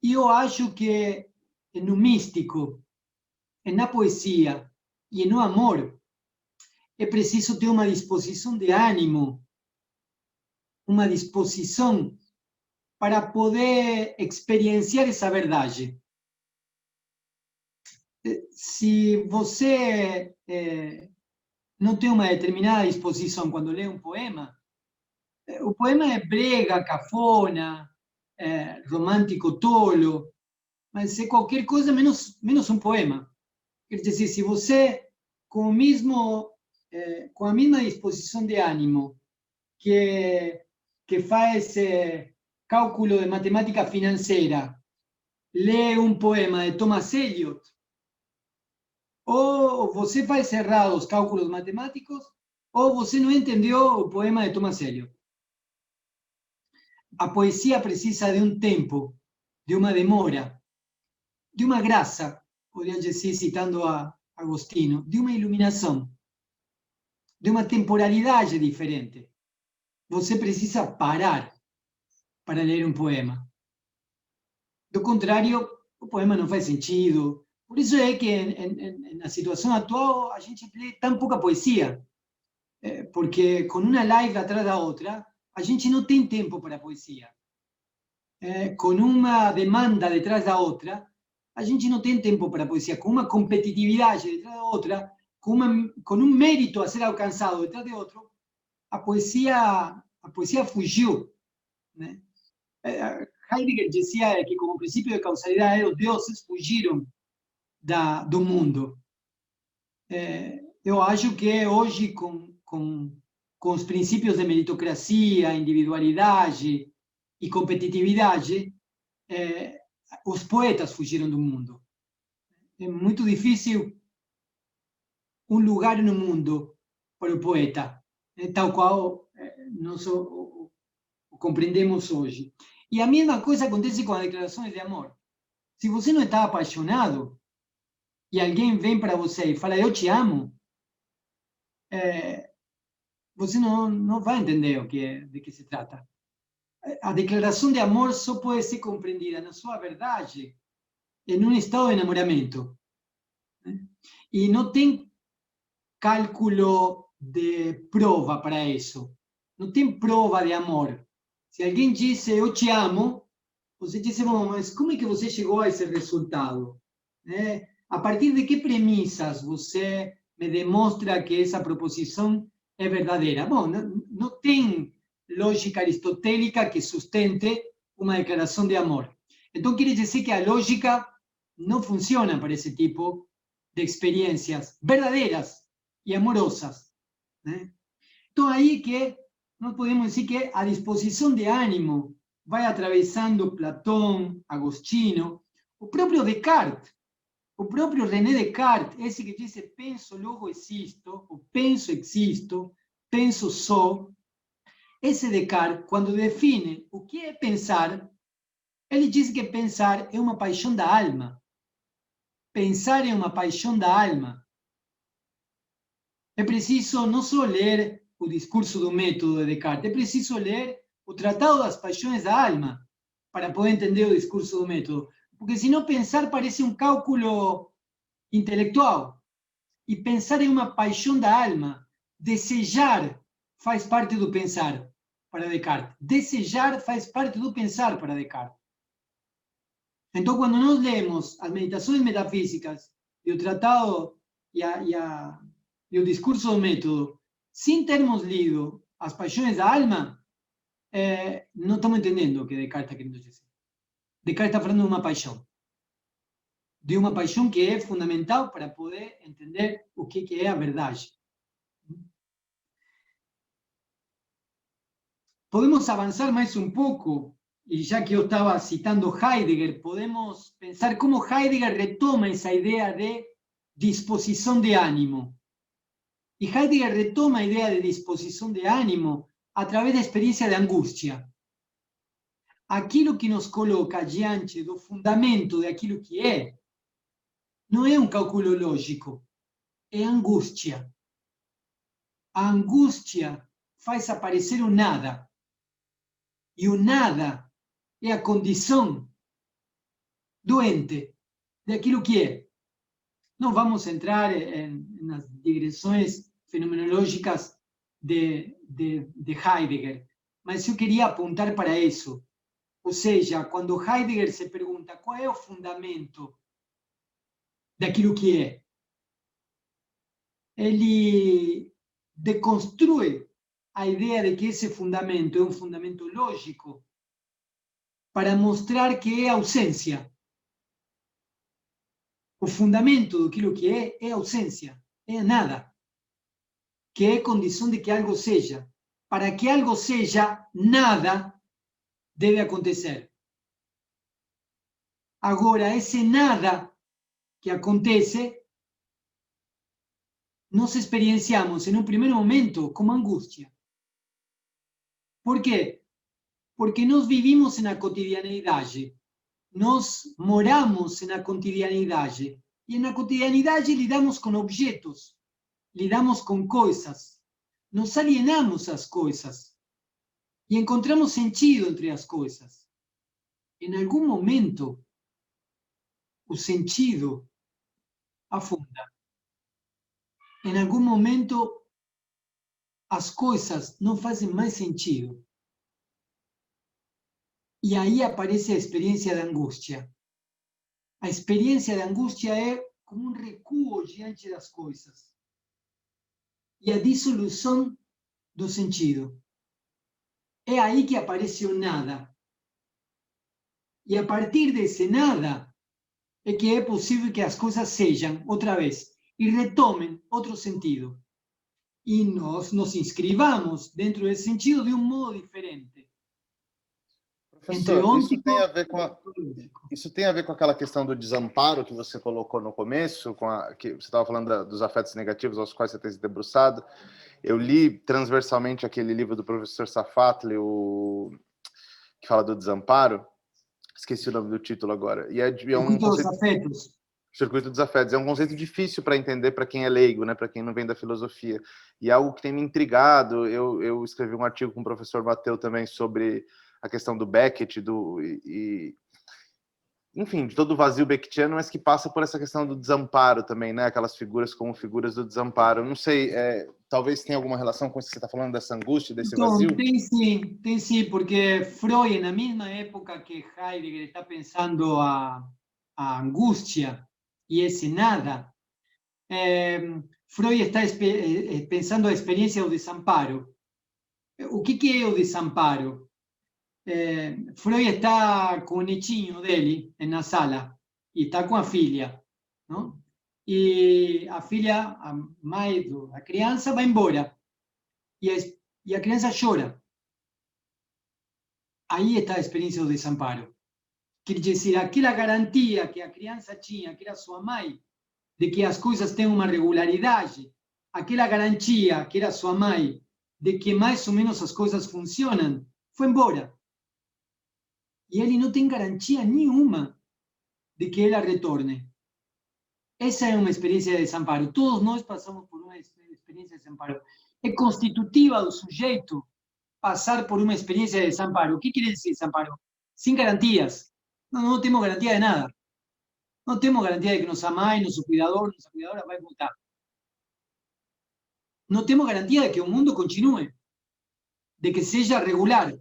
E eu acho que no místico, na poesia e no amor, é preciso ter uma disposição de ânimo, uma disposição para poder experienciar essa verdade. Se você não tem uma determinada disposição quando lê um poema, o poema é brega, cafona, romântico, tolo, mas é qualquer coisa menos um poema. Quer dizer, se você, com a mesma disposição de ânimo que faz cálculo de matemática financeira, lê um poema de Thomas Eliot, ou você faz errado os cálculos matemáticos, ou você não entendeu o poema de Thomas Eliot. A poesia precisa de um tempo, de uma demora, de uma graça, poderia dizer, citando a Agostinho, de uma iluminação, de uma temporalidade diferente. Você precisa parar para ler um poema. Do contrário, o poema não faz sentido. Por isso é que, na situação atual, a gente lê tão pouca poesia. Porque com uma live atrás da outra, a gente não tem tempo para a poesia. Com uma demanda detrás da outra, a gente não tem tempo para a poesia. Com uma competitividade detrás da outra, com um mérito a ser alcançado detrás de outro, a poesia fugiu, né? Heidegger dizia que, como princípio de causalidade, os deuses fugiram do mundo. Eu acho que hoje, com os princípios de meritocracia, individualidade e competitividade, os poetas fugiram do mundo. É muito difícil um lugar no mundo para o poeta, tal qual nós o compreendemos hoje. E a mesma coisa acontece com as declarações de amor. Se você não está apaixonado e alguém vem para você e fala, eu te amo, você não vai entender de que se trata. A declaração de amor só pode ser compreendida na sua verdade em um estado de enamoramento. E não tem cálculo de prova para isso. Não tem prova de amor. Se alguém diz, eu te amo, você diz, bom, mas como é que você chegou a esse resultado? A partir de que premissas você me demonstra que essa proposição é verdadeira? Bom, não tem lógica aristotélica que sustente uma declaração de amor. Então, quer dizer que a lógica não funciona para esse tipo de experiências verdadeiras e amorosas. Então, aí que nós podemos dizer que a disposição de ânimo vai atravessando Platão, Agostinho, o próprio Descartes, o próprio René Descartes, esse que diz penso, logo existo, ou penso, existo, penso, sou. Esse Descartes, quando define o que é pensar, ele diz que pensar é uma paixão da alma. Pensar é uma paixão da alma. É preciso não só ler o discurso do método de Descartes, é preciso ler o Tratado das Paixões da Alma para poder entender o discurso do método. Porque senão pensar parece um cálculo intelectual. E pensar é uma paixão da alma. Desejar faz parte do pensar para Descartes. Desejar faz parte do pensar para Descartes. Então, quando nós lemos as meditações metafísicas e o tratado e o discurso do método, sem termos lido as paixões da alma, não estamos entendendo o que Descartes está querendo dizer. Descartes está falando de uma paixão que é fundamental para poder entender o que é a verdade. Podemos avançar mais um pouco, e já que eu estava citando Heidegger, podemos pensar como Heidegger retoma essa ideia de disposição de ânimo. E Heidegger retoma a ideia de disposição de ânimo a través da experiência de angústia. Aquilo que nos coloca diante do fundamento daquilo que é, não é um cálculo lógico, é angústia. A angústia faz aparecer o nada. E o nada é a condição doente daquilo que é. Não vamos entrar nas digressões fenomenológicas de Heidegger, mas eu queria apontar para isso. Ou seja, quando Heidegger se pergunta qual é o fundamento daquilo que é, ele deconstrui a ideia de que esse fundamento é um fundamento lógico para mostrar que é ausência. O fundamento daquilo que é ausência, é nada, que é condição de que algo seja. Para que algo seja, nada deve acontecer. Agora, esse nada que acontece, nós experienciamos em um primeiro momento como angústia. Por quê? Porque nós vivimos na cotidianidade. Nós moramos na cotidianidade. E na cotidianidade lidamos com objetos, lidamos com coisas. Nos alienamos às coisas. E encontramos sentido entre as coisas. Em algum momento, o sentido afunda. Em algum momento, as coisas não fazem mais sentido. E aí aparece a experiência da angústia. A experiência da angústia é como um recuo diante das coisas. E a dissolução do sentido. É aí que aparece o nada. E a partir desse nada é que é possível que as coisas sejam, outra vez, e retomem outro sentido. E nós nos inscrevamos dentro desse sentido de um modo diferente. entre Professor, ôntico isso tem a ver com aquela questão do desamparo que você colocou no começo, que você estava falando dos afetos negativos aos quais você tem se debruçado. Eu li transversalmente aquele livro do professor Safatli, que fala do desamparo. Esqueci o nome do título agora. E é um circuito dos conceito, afetos. circuito dos afetos. É um conceito difícil para entender para quem é leigo, né? Para quem não vem da filosofia. E é algo que tem me intrigado. Eu escrevi um artigo com o professor Mateu também sobre a questão do Beckett, enfim, de todo o vazio beckettiano, mas que passa por essa questão do desamparo também, né? Aquelas figuras como figuras do desamparo. Não sei, talvez tenha alguma relação com isso que você está falando, dessa angústia, desse vazio? Tem sim, porque Freud, na mesma época que Heidegger está pensando a angústia e esse nada, Freud está pensando a experiência do desamparo. O que é o desamparo? Freud está com o netinho dele na sala e está com a filha, não? E a filha, a mãe da criança, vai embora e a criança chora. Aí está a experiência do desamparo. Quer dizer, aquela garantia que a criança tinha, que era sua mãe, de que as coisas têm uma regularidade, aquela garantia que era sua mãe, de que mais ou menos as coisas funcionam, foi embora. E ele não tem garantia nenhuma de que ela retorne. Essa é uma experiência de desamparo. Todos nós passamos por uma experiência de desamparo. É constitutiva do sujeito passar por uma experiência de desamparo. O que quer dizer desamparo? Sem garantias. Não temos garantia de nada. Não temos garantia de que nossa mãe, nosso cuidador, nossa cuidadora vai voltar. Não temos garantia de que o mundo continue, de que seja regular.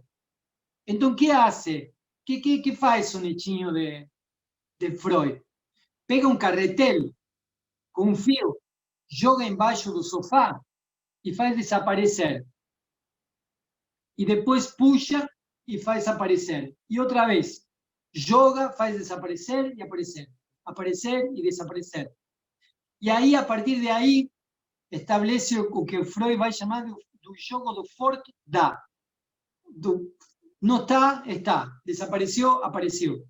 Então, o que hace? Que faz o netinho de Freud? Pega um carretel com um fio, joga embaixo do sofá e faz desaparecer. E depois puxa e faz aparecer. E outra vez, joga, faz desaparecer e aparecer. Aparecer e desaparecer. E aí, a partir de aí, estabelece o que Freud vai chamar do jogo do forte dá. No está, está. Desapareceu, apareceu.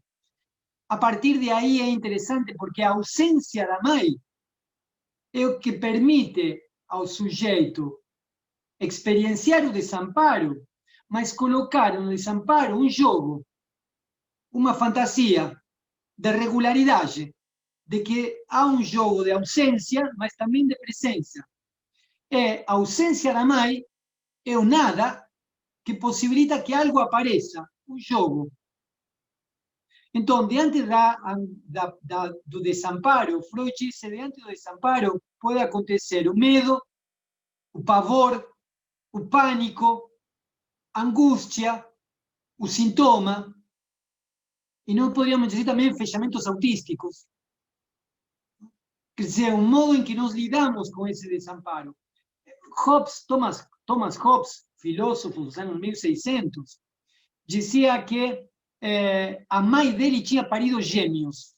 A partir de aí é interessante porque a ausência da mãe é o que permite ao sujeito experienciar o desamparo, mas colocar no desamparo um jogo, uma fantasia de regularidade, de que há um jogo de ausência, mas também de presença. A ausência da mãe é o nada que possibilita que algo apareça, um jogo. Então, diante do desamparo, Freud diz, diante do desamparo pode acontecer o medo, o pavor, o pânico, a angústia, o sintoma, e nós poderíamos dizer também fechamentos autísticos. Quer dizer, um modo em que nós lidamos com esse desamparo. Thomas Hobbes, filósofo dos anos 1600, dizia que a mãe dele tinha parido gêmeos.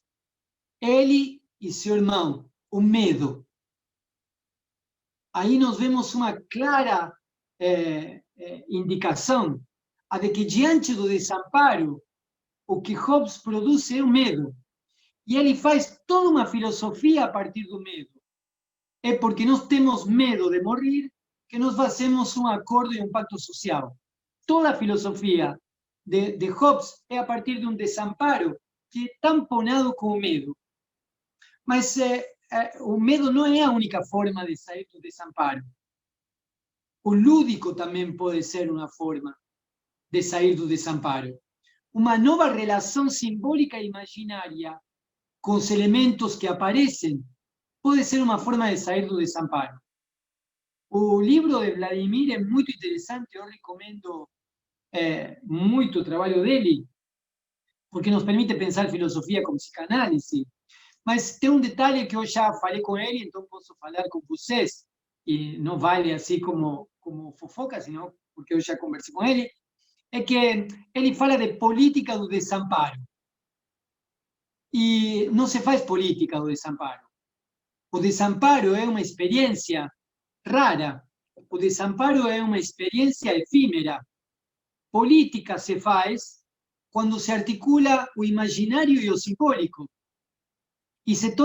Ele e seu irmão, o medo. Aí nós vemos uma clara indicação a de que diante do desamparo, o que Hobbes produz é o medo. E ele faz toda uma filosofia a partir do medo. É porque nós temos medo de morrer que nós fazemos um acordo e um pacto social. Toda a filosofia de Hobbes é a partir de um desamparo que é tamponado com o medo. Mas o medo não é a única forma de sair do desamparo. O lúdico também pode ser uma forma de sair do desamparo. Uma nova relação simbólica e imaginária com os elementos que aparecem pode ser uma forma de sair do desamparo. O livro de Vladimir é muito interessante, eu recomendo muito o trabalho dele, porque nos permite pensar filosofia como psicanálise. Mas tem um detalhe que eu já falei com ele, então posso falar com vocês, e não vale assim como fofoca, senão porque eu já conversei com ele, é que ele fala de política do desamparo. E não se faz política do desamparo. O desamparo é uma experiência rara. O desamparo é uma experiência efímera. Política se faz quando se articula o imaginário e o simbólico, e se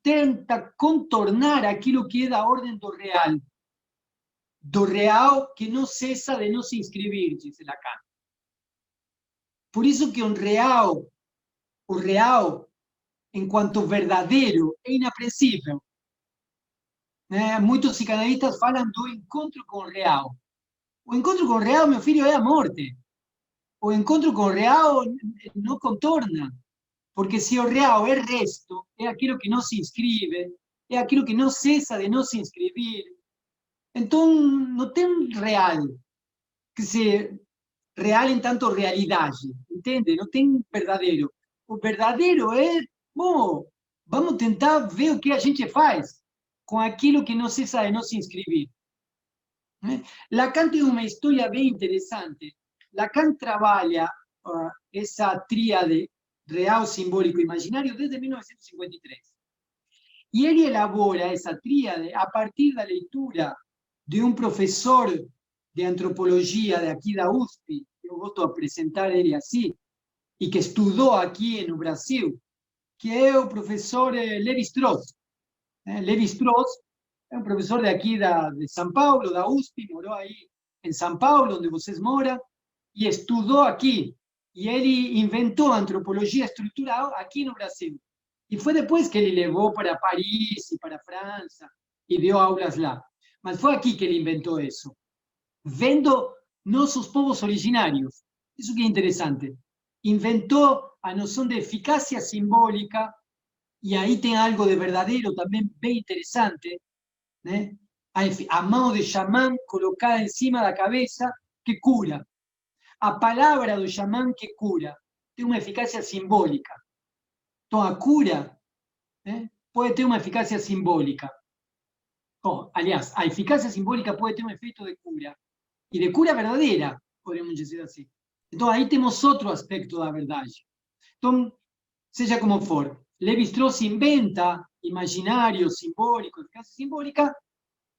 tenta contornar aquilo que é da ordem do real que não cessa de não se inscrever, diz Lacan. Por isso que o real, enquanto verdadeiro, é inapreensível. Muitos psicanalistas falam do encontro com o real. O encontro com o real, meu filho, é a morte. O encontro com o real não contorna. Porque se o real é resto, é aquilo que não se inscreve, é aquilo que não cessa de não se inscrever. Então, não tem real que se real em tanto realidade, entende? Não tem verdadeiro. O verdadeiro é, bom, vamos tentar ver o que a gente faz com aquilo que não cessa de não se inscrever. Lacan tem uma história bem interessante. Lacan trabalha essa tríade real, simbólico e imaginário desde 1953. E ele elabora essa tríade a partir da leitura de um professor de antropologia daqui da USP, eu gosto de apresentar ele assim, e que estudou aqui no Brasil, que é o professor Lévi-Strauss. Lévi-Strauss é um professor daqui de São Paulo, da USP, morou aí em São Paulo, onde vocês moram, e estudou aqui. E ele inventou a antropologia estrutural aqui no Brasil. E foi depois que ele levou para Paris e para a França e deu aulas lá. Mas foi aqui que ele inventou isso. Vendo nossos povos originários. Isso que é interessante. Inventou a noção de eficácia simbólica, e aí tem algo de verdadeiro também bem interessante, né? A mão de xamã colocada em cima da cabeça que cura. A palavra do xamã que cura tem uma eficácia simbólica. Então, a cura pode ter uma eficácia simbólica. Aliás, a eficácia simbólica pode ter um efeito de cura. E de cura verdadeira, podemos dizer assim. Então, aí temos outro aspecto da verdade. Então, seja como for, Lévi-Strauss inventa imaginário, simbólico, eficácia simbólica,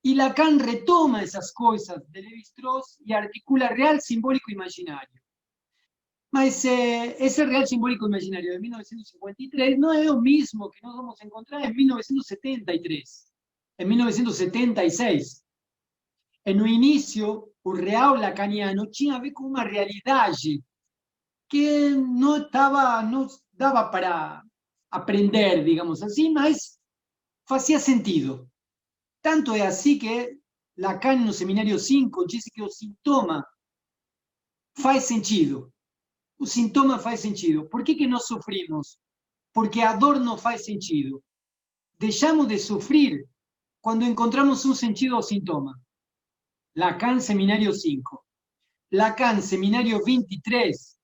y Lacan retoma esas cosas de Lévi-Strauss y articula real, simbólico e imaginário. Mas esse real, simbólico e imaginário de 1953 não é o mesmo que nós vamos encontrar em 1973, em 1976. No início, o real lacaniano tinha a ver com uma realidade que não dava para aprender, digamos assim, mas fazia sentido. Tanto é assim que Lacan, no Seminário 5, disse que o sintoma faz sentido. O sintoma faz sentido. Por que nós sofrimos? Porque a dor não faz sentido. Deixamos de sofrer quando encontramos um sentido ao sintoma. Lacan, Seminário 5. Lacan, Seminário 23,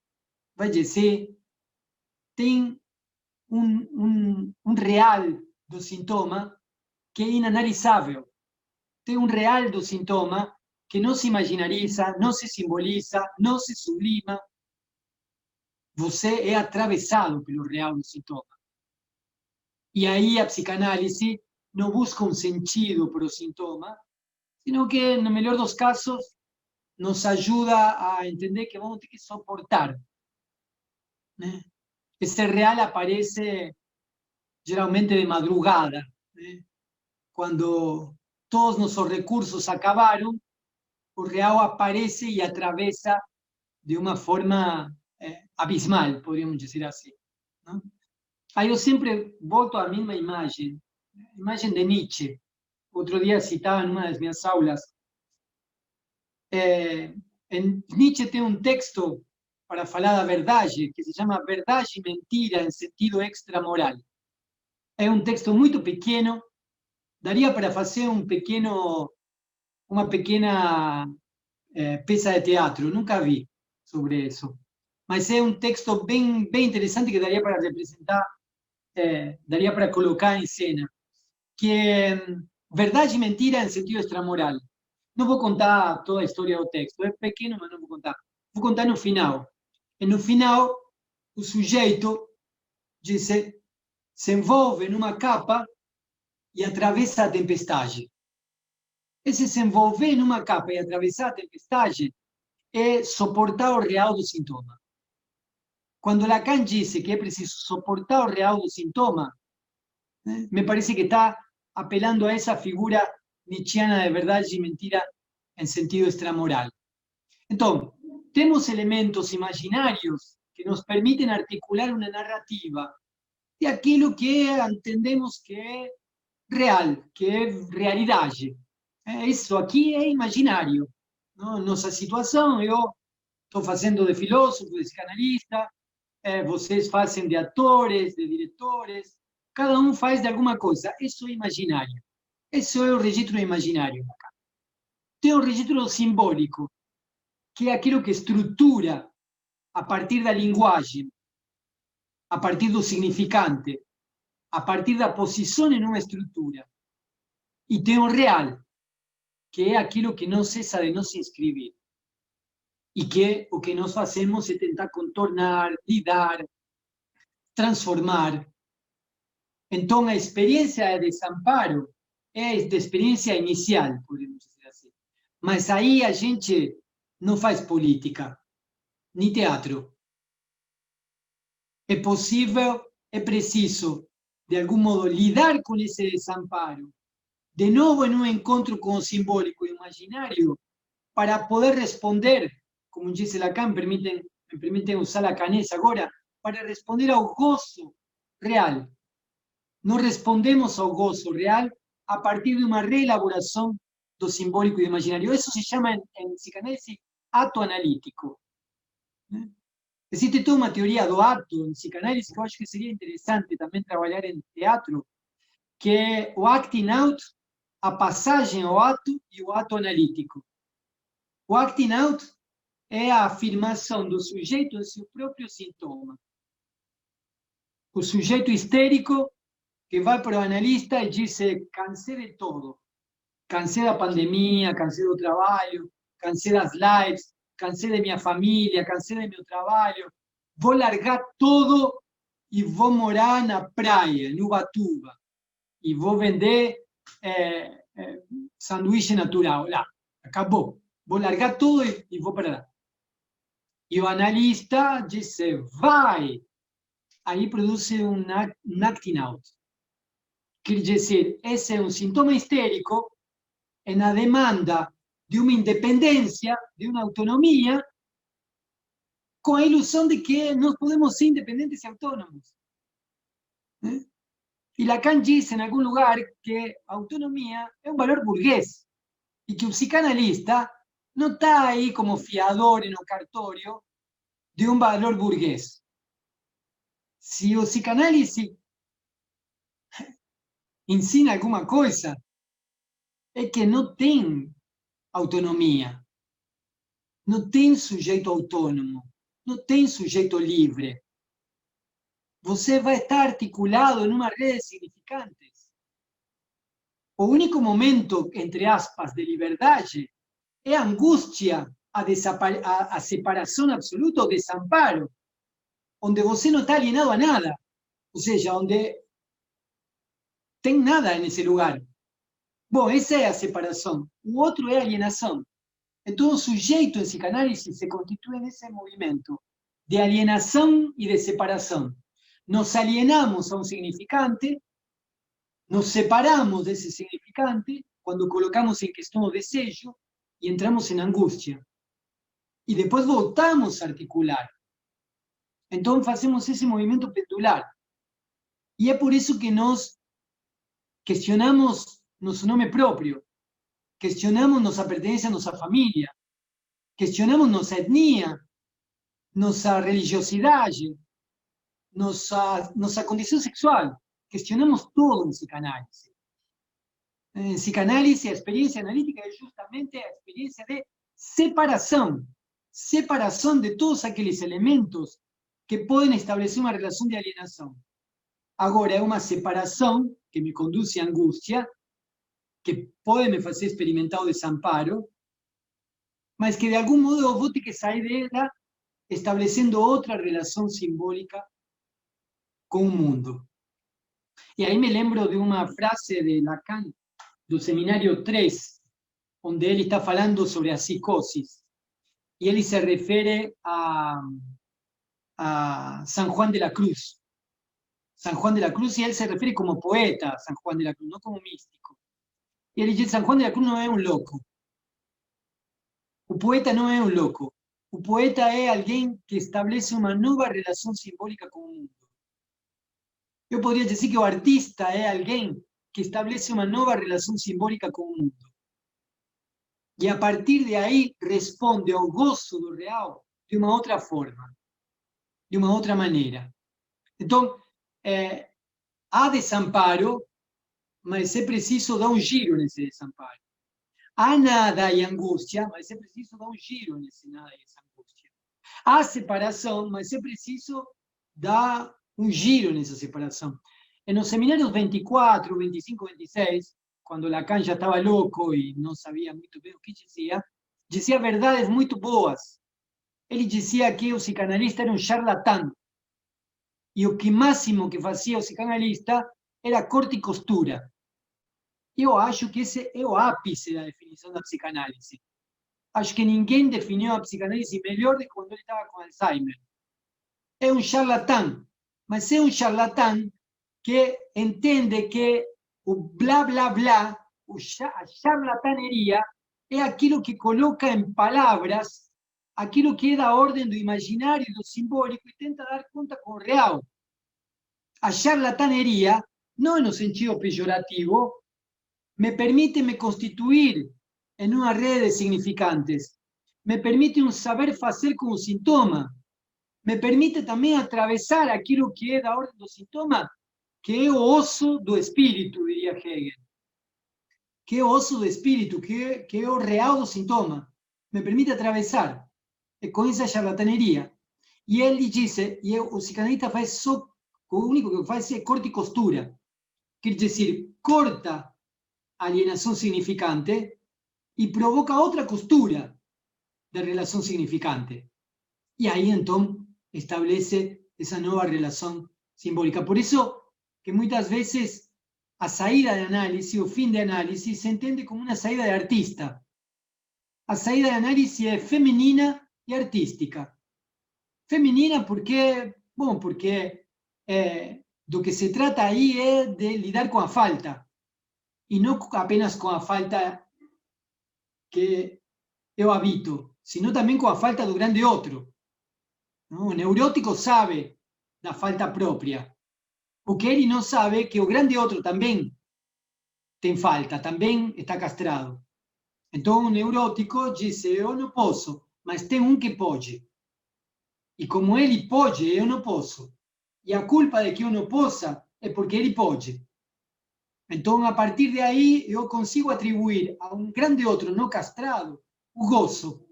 vai dizer, tem um real do sintoma que é inanalisável. Tem um real do sintoma que não se imaginariza, não se simboliza, não se sublima. Você é atravessado pelo real do sintoma. E aí a psicanálise não busca um sentido para o sintoma, sino que, no melhor dos casos, nos ajuda a entender que vamos ter que suportar. Né? Esse real aparece geralmente de madrugada, né? Quando todos nossos recursos acabaram, o real aparece e atravessa de uma forma abismal, podríamos dizer assim. Não? Aí eu sempre volto à mesma imagem de Nietzsche. Outro dia citava em uma das minhas aulas. Nietzsche tem um texto para falar da verdade, que se chama Verdade e Mentira em Sentido Extramoral. É um texto muito pequeno, daria para fazer uma pequena peça de teatro, nunca vi sobre isso. Mas é um texto bem interessante que daria para representar, daria para colocar em cena, que é Verdade e Mentira em Sentido Extramoral. Não vou contar toda a história do texto, é pequeno, mas não vou contar. Vou contar no final. E no final, o sujeito se envolve numa capa e atravessa a tempestade. Esse se envolver numa capa e atravessar a tempestade é suportar o real do sintoma. Cuando Lacan dice que es preciso soportar o real do sintoma, me parece que está apelando a esa figura nietzscheana de verdad y mentira en sentido extramoral. Entonces, tenemos elementos imaginarios que nos permiten articular una narrativa de aquello que entendemos que es real, que es realidad. Isso aqui é imaginário. Nossa situação, eu estou fazendo de filósofo, de psicanalista, vocês fazem de atores, de diretores, cada um faz de alguma coisa. Isso é imaginário. Isso é o registro imaginário. Tem um registro simbólico, que é aquilo que estrutura a partir da linguagem, a partir do significante, a partir da posição em uma estrutura. E tem o real, que é aquilo que não cessa de nos inscrever. E que o que nós fazemos é tentar contornar, lidar, transformar. Então, a experiência de desamparo é esta experiência inicial, podemos dizer assim. Mas aí a gente não faz política, nem teatro. É possível, é preciso, de algum modo, lidar com esse desamparo, de novo em um encontro com o simbólico e o imaginário, para poder responder, como disse Lacan, me permitem usar Lacanês agora, para responder ao gozo real. Nós respondemos ao gozo real a partir de uma reelaboração do simbólico e do imaginário. Isso se chama, em psicanálise, ato analítico. Existe toda uma teoria do ato em psicanálise que eu acho que seria interessante também trabalhar em teatro, que é o acting out, a passagem ao ato e o ato analítico. O acting out é a afirmação do sujeito de seu próprio sintoma. O sujeito histérico que vai para o analista e diz: cansei de todo. Cansei da pandemia, cansei do trabalho, cansei das lives, cansei de minha família, cansei do meu trabalho. Vou largar tudo e vou morar na praia, em Ubatuba. E vou vender sanduíche natural lá. Acabou. Vou largar tudo e vou para lá. E o analista diz: vai. Aí produz um acting out. Quer dizer, esse é um sintoma histérico na demanda de uma independência, de uma autonomia, com a ilusão de que nós podemos ser independentes e autônomos. E Lacan diz em algum lugar que a autonomia é um valor burguês e que o psicanalista não está aí como fiador no cartório de um valor burguês. Se o psicanálise ensina alguma coisa, é que não tem autonomia, não tem sujeito autônomo, não tem sujeito livre. Você vai estar articulado numa rede de significantes. O único momento, entre aspas, de liberdade é a angústia, a separação absoluta, o desamparo, onde você não está alienado a nada, ou seja, onde tem nada nesse lugar. Bom, essa é a separação. O outro é a alienação. Então, o sujeito em psicanálise se constitui nesse movimento de alienação e de separação. Nos alienamos a um significante, nos separamos desse significante quando colocamos em questão o desejo e entramos em angústia. E depois voltamos a articular. Então, fazemos esse movimento pendular. E é por isso que nós questionamos nosso nome próprio, questionamos nossa pertença a nossa família, questionamos nossa etnia, nossa religiosidade, nossa condição sexual. Questionamos tudo em psicanálise. Em psicanálise, a experiência analítica é justamente a experiência de separação. Separação de todos aqueles elementos que podem estabelecer uma relação de alienação. Agora, é uma separação que me conduz à angústia, que pode me fazer experimentar o desamparo, mas que de algum modo eu vou ter que sair dela estabelecendo outra relação simbólica com o mundo. E aí me lembro de uma frase de Lacan, do Seminário 3, onde ele está falando sobre a psicose. E ele se refere a a San Juan de la Cruz. San Juan de la Cruz, y él se refiere como poeta a San Juan de la Cruz, no como místico. Y él dice, San Juan de la Cruz no es un loco. Un poeta no es un loco. Un poeta es alguien que establece una nueva relación simbólica con el mundo. Yo podría decir que un artista es alguien que establece una nueva relación simbólica con el mundo. Y a partir de ahí responde ao gozo do real de uma outra forma, de uma outra maneira. Então, há desamparo, mas é preciso dar um giro nesse desamparo. Há nada e angústia, mas é preciso dar um giro nesse nada e essa angústia. Há separação, mas é preciso dar um giro nessa separação. En los seminarios 24, 25, 26, cuando Lacan ya estaba loco y no sabía muy bien lo que decía verdades muy boas. Él decía que el psicanalista era un charlatán. Y lo que máximo que hacía el psicanalista era corte y costura. Yo acho que ese es el ápice de la definición de la psicanálisis. Acho que ninguém definió a psicanálisis mejor de cuando él estaba con Alzheimer. Es un charlatán, mas es un charlatán que entende que o bla, bla, bla, a charlatanería, es aquilo que coloca en palabras, aquilo que da orden do imaginário e do simbólico e tenta dar conta com o real. A charlatanería, no en el sentido peyorativo, me permite me constituir en una red de significantes, me permite un saber facer con un sintoma, me permite también atravesar aquilo que da orden do sintoma, que é o osso do espírito, diria Hegel. Que é o osso do espírito, que é o real do sintoma. Me permite atravessar com essa charlataneria. E ele diz, e o psicanalista faz só, o único que faz é corte e costura. Quer dizer, corta a alienação significante e provoca outra costura da relação significante. E aí, então, estabelece essa nova relação simbólica. Por isso, que muchas veces a saída de análisis, o fin de análisis, se entiende como una saída de artista. A saída de análisis es femenina y artística. Femenina porque, bom, porque do que se trata ahí es de lidar con la falta. Y no apenas con la falta que yo habito, sino también con la falta do grande otro. ¿No? O neurótico sabe la falta propia. O que ele não sabe que o grande outro também tem falta, também está castrado. Então o neurótico diz, eu não posso, mas tem um que pode. E como ele pode, eu não posso. E a culpa de que eu não possa é porque ele pode. Então, a partir de aí, eu consigo atribuir a um grande outro não castrado o gozo.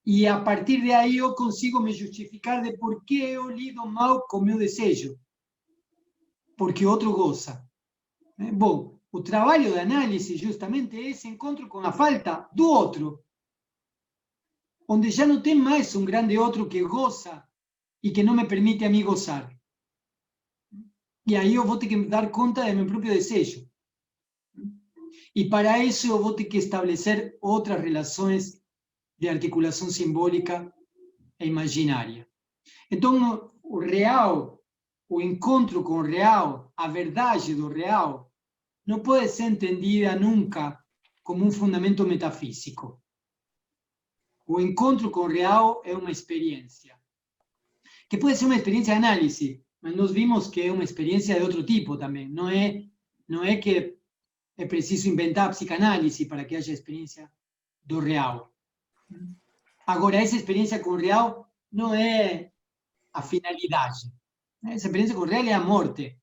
E a partir de aí, eu consigo me justificar de por que eu lido mal com o meu desejo. Porque outro goza. Bom, o trabalho de análise justamente é esse encontro com a falta do outro, onde já não tem mais um grande outro que goza e que não me permite a mim gozar. E aí eu vou ter que me dar conta do meu próprio desejo. E para isso eu vou ter que estabelecer outras relações de articulação simbólica e imaginária. Então, o real, o encontro com o real, a verdade do real, não pode ser entendida nunca como um fundamento metafísico. O encontro com o real é uma experiência, que pode ser uma experiência de análise, mas nós vimos que é uma experiência de outro tipo também. Não é que é preciso inventar a psicanálise para que haja experiência do real. Agora, essa experiência com o real não é a finalidade. Essa experiência com o real é a morte.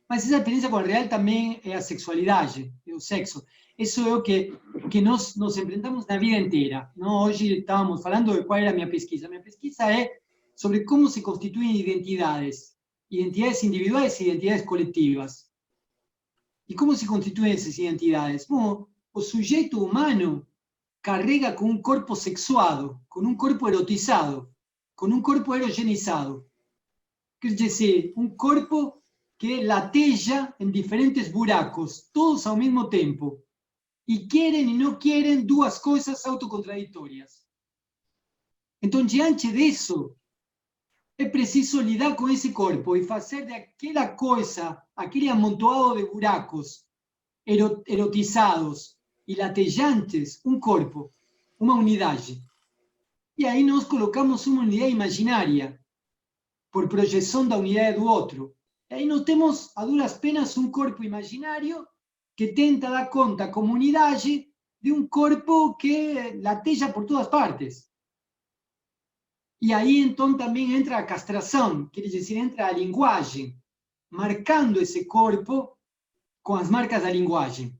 Mas essa experiência com o real também é a sexualidade, é o sexo. Isso é o que nós nos enfrentamos na vida inteira. Não? Hoje estávamos falando de qual era a minha pesquisa. Minha pesquisa é sobre como se constituem identidades. Identidades individuais e identidades coletivas. E como se constituem essas identidades? Bom, o sujeito humano carrega com um corpo sexuado, com um corpo erotizado, com um corpo erogenizado. Quer dizer, um corpo que lateja em diferentes buracos, todos ao mesmo tempo, e querem e não querem duas coisas autocontraditórias. Então, diante disso, é preciso lidar com esse corpo e fazer daquela coisa, aquele amontoado de buracos erotizados e latejantes, um corpo, uma unidade. E aí nós colocamos uma unidade imaginária, por projeção da unidade do outro. E aí nós temos, a duras penas, um corpo imaginário que tenta dar conta como unidade de um corpo que lateja por todas partes. E aí, então, também entra a castração, quer dizer, entra a linguagem, marcando esse corpo com as marcas da linguagem.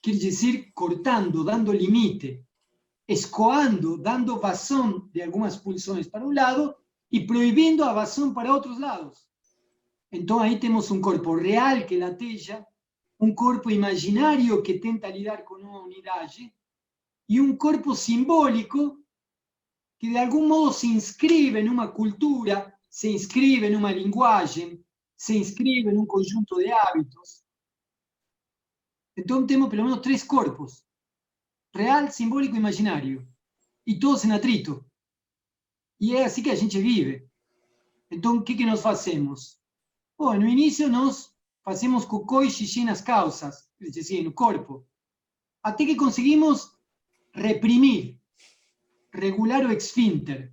Quer dizer, cortando, dando limite, escoando, dando vazão de algumas pulsões para um lado e proibindo a vazão para outros lados. Então, aí temos um corpo real que lateja, um corpo imaginário que tenta lidar com uma unidade e um corpo simbólico que de algum modo se inscreve numa cultura, se inscreve numa linguagem, se inscreve num conjunto de hábitos. Então temos pelo menos 3 corpos: real, simbólico e imaginário, e todos em atrito. E é assim que a gente vive. Então, o que nós fazemos? Bom, no início nós fazemos cocô e xixi nas calças, quer dizer, no corpo, até que conseguimos reprimir, regular o esfínter.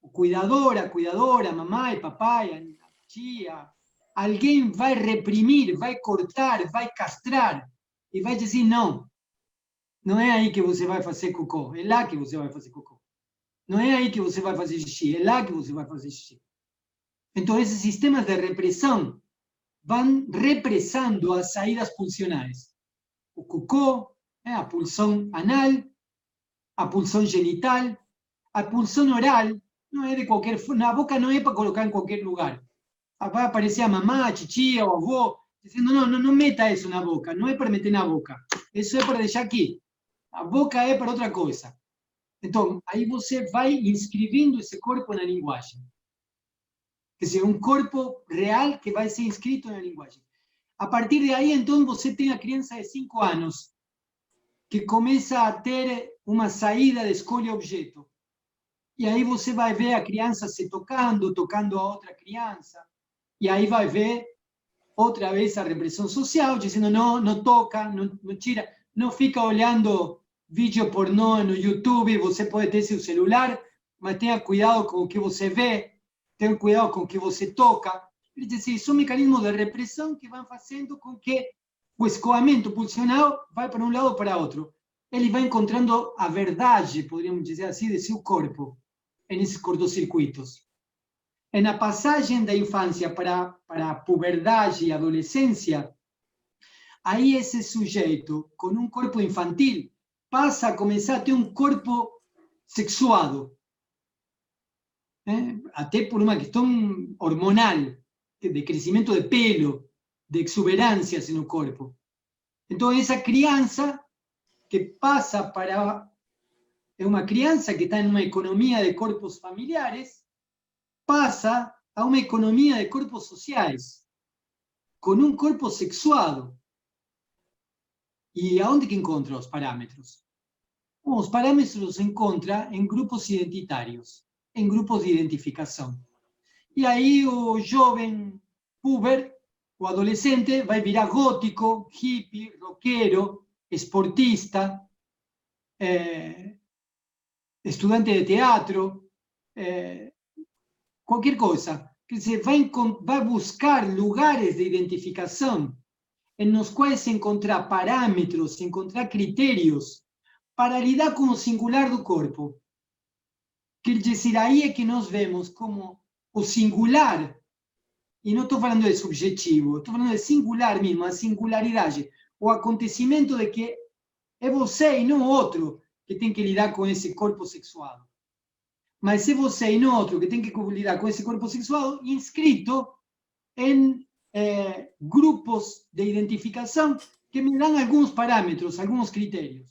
O cuidador, a cuidadora, a mamãe, papai, a tia, alguém vai reprimir, vai cortar, vai castrar e vai dizer: não, não é aí que você vai fazer cocô, é lá que você vai fazer cocô. Não é aí que você vai fazer xixi, é lá que você vai fazer xixi. Então, esses sistemas de repressão vão repressando as saídas pulsionais. O cocô, a pulsão anal, a pulsão genital, a pulsão oral, não é de qualquer forma, a boca não é para colocar em qualquer lugar. Vai aparecer a mamá, a titia, o avô, dizendo: não meta isso na boca, não é para meter na boca, isso é para deixar aqui. A boca é para outra coisa. Então, aí você vai inscrevendo esse corpo na linguagem. Quer dizer, um corpo real que vai ser inscrito na linguagem. A partir de aí, então, você tem a criança de 5 anos, que começa a ter uma saída de escolha-objeto. E aí você vai ver a criança se tocando a outra criança. E aí vai ver outra vez a repressão social, dizendo: não toca, não tira, não fica olhando vídeo pornô no YouTube, você pode ter seu celular, mas tenha cuidado com o que você vê, tenha cuidado com o que você toca. Quer dizer, são mecanismos de repressão que vão fazendo com que o escoamento pulsional vai para um lado ou para outro. Ele vai encontrando a verdade, poderíamos dizer assim, de seu corpo, nesses cortocircuitos. E na passagem da infância para a puberdade e adolescência, aí esse sujeito, com um corpo infantil, passa a começar a ter um corpo sexuado. Até por uma questão hormonal, de crescimento de pelo, de exuberâncias no corpo. Então, essa criança que passa para... É uma criança que está em uma economia de corpos familiares, passa a uma economia de corpos sociais, com um corpo sexuado. E aonde que encontra os parâmetros? Bom, os parâmetros os encontra em grupos identitários, em grupos de identificação. E aí o jovem puber, o adolescente, vai virar gótico, hippie, roqueiro, esportista, estudante de teatro, qualquer coisa. Quer dizer, vai buscar lugares de identificação nos quais encontrar parâmetros, encontrar critérios para lidar com o singular do corpo. Quer dizer, aí é que nós vemos como o singular, e não estou falando de subjetivo, estou falando de singular mesmo, a singularidade, o acontecimento de que é você e não outro que tem que lidar com esse corpo sexuado. Mas é você e não outro que tem que lidar com esse corpo sexuado inscrito em grupos de identificação que me dão alguns parâmetros, alguns critérios.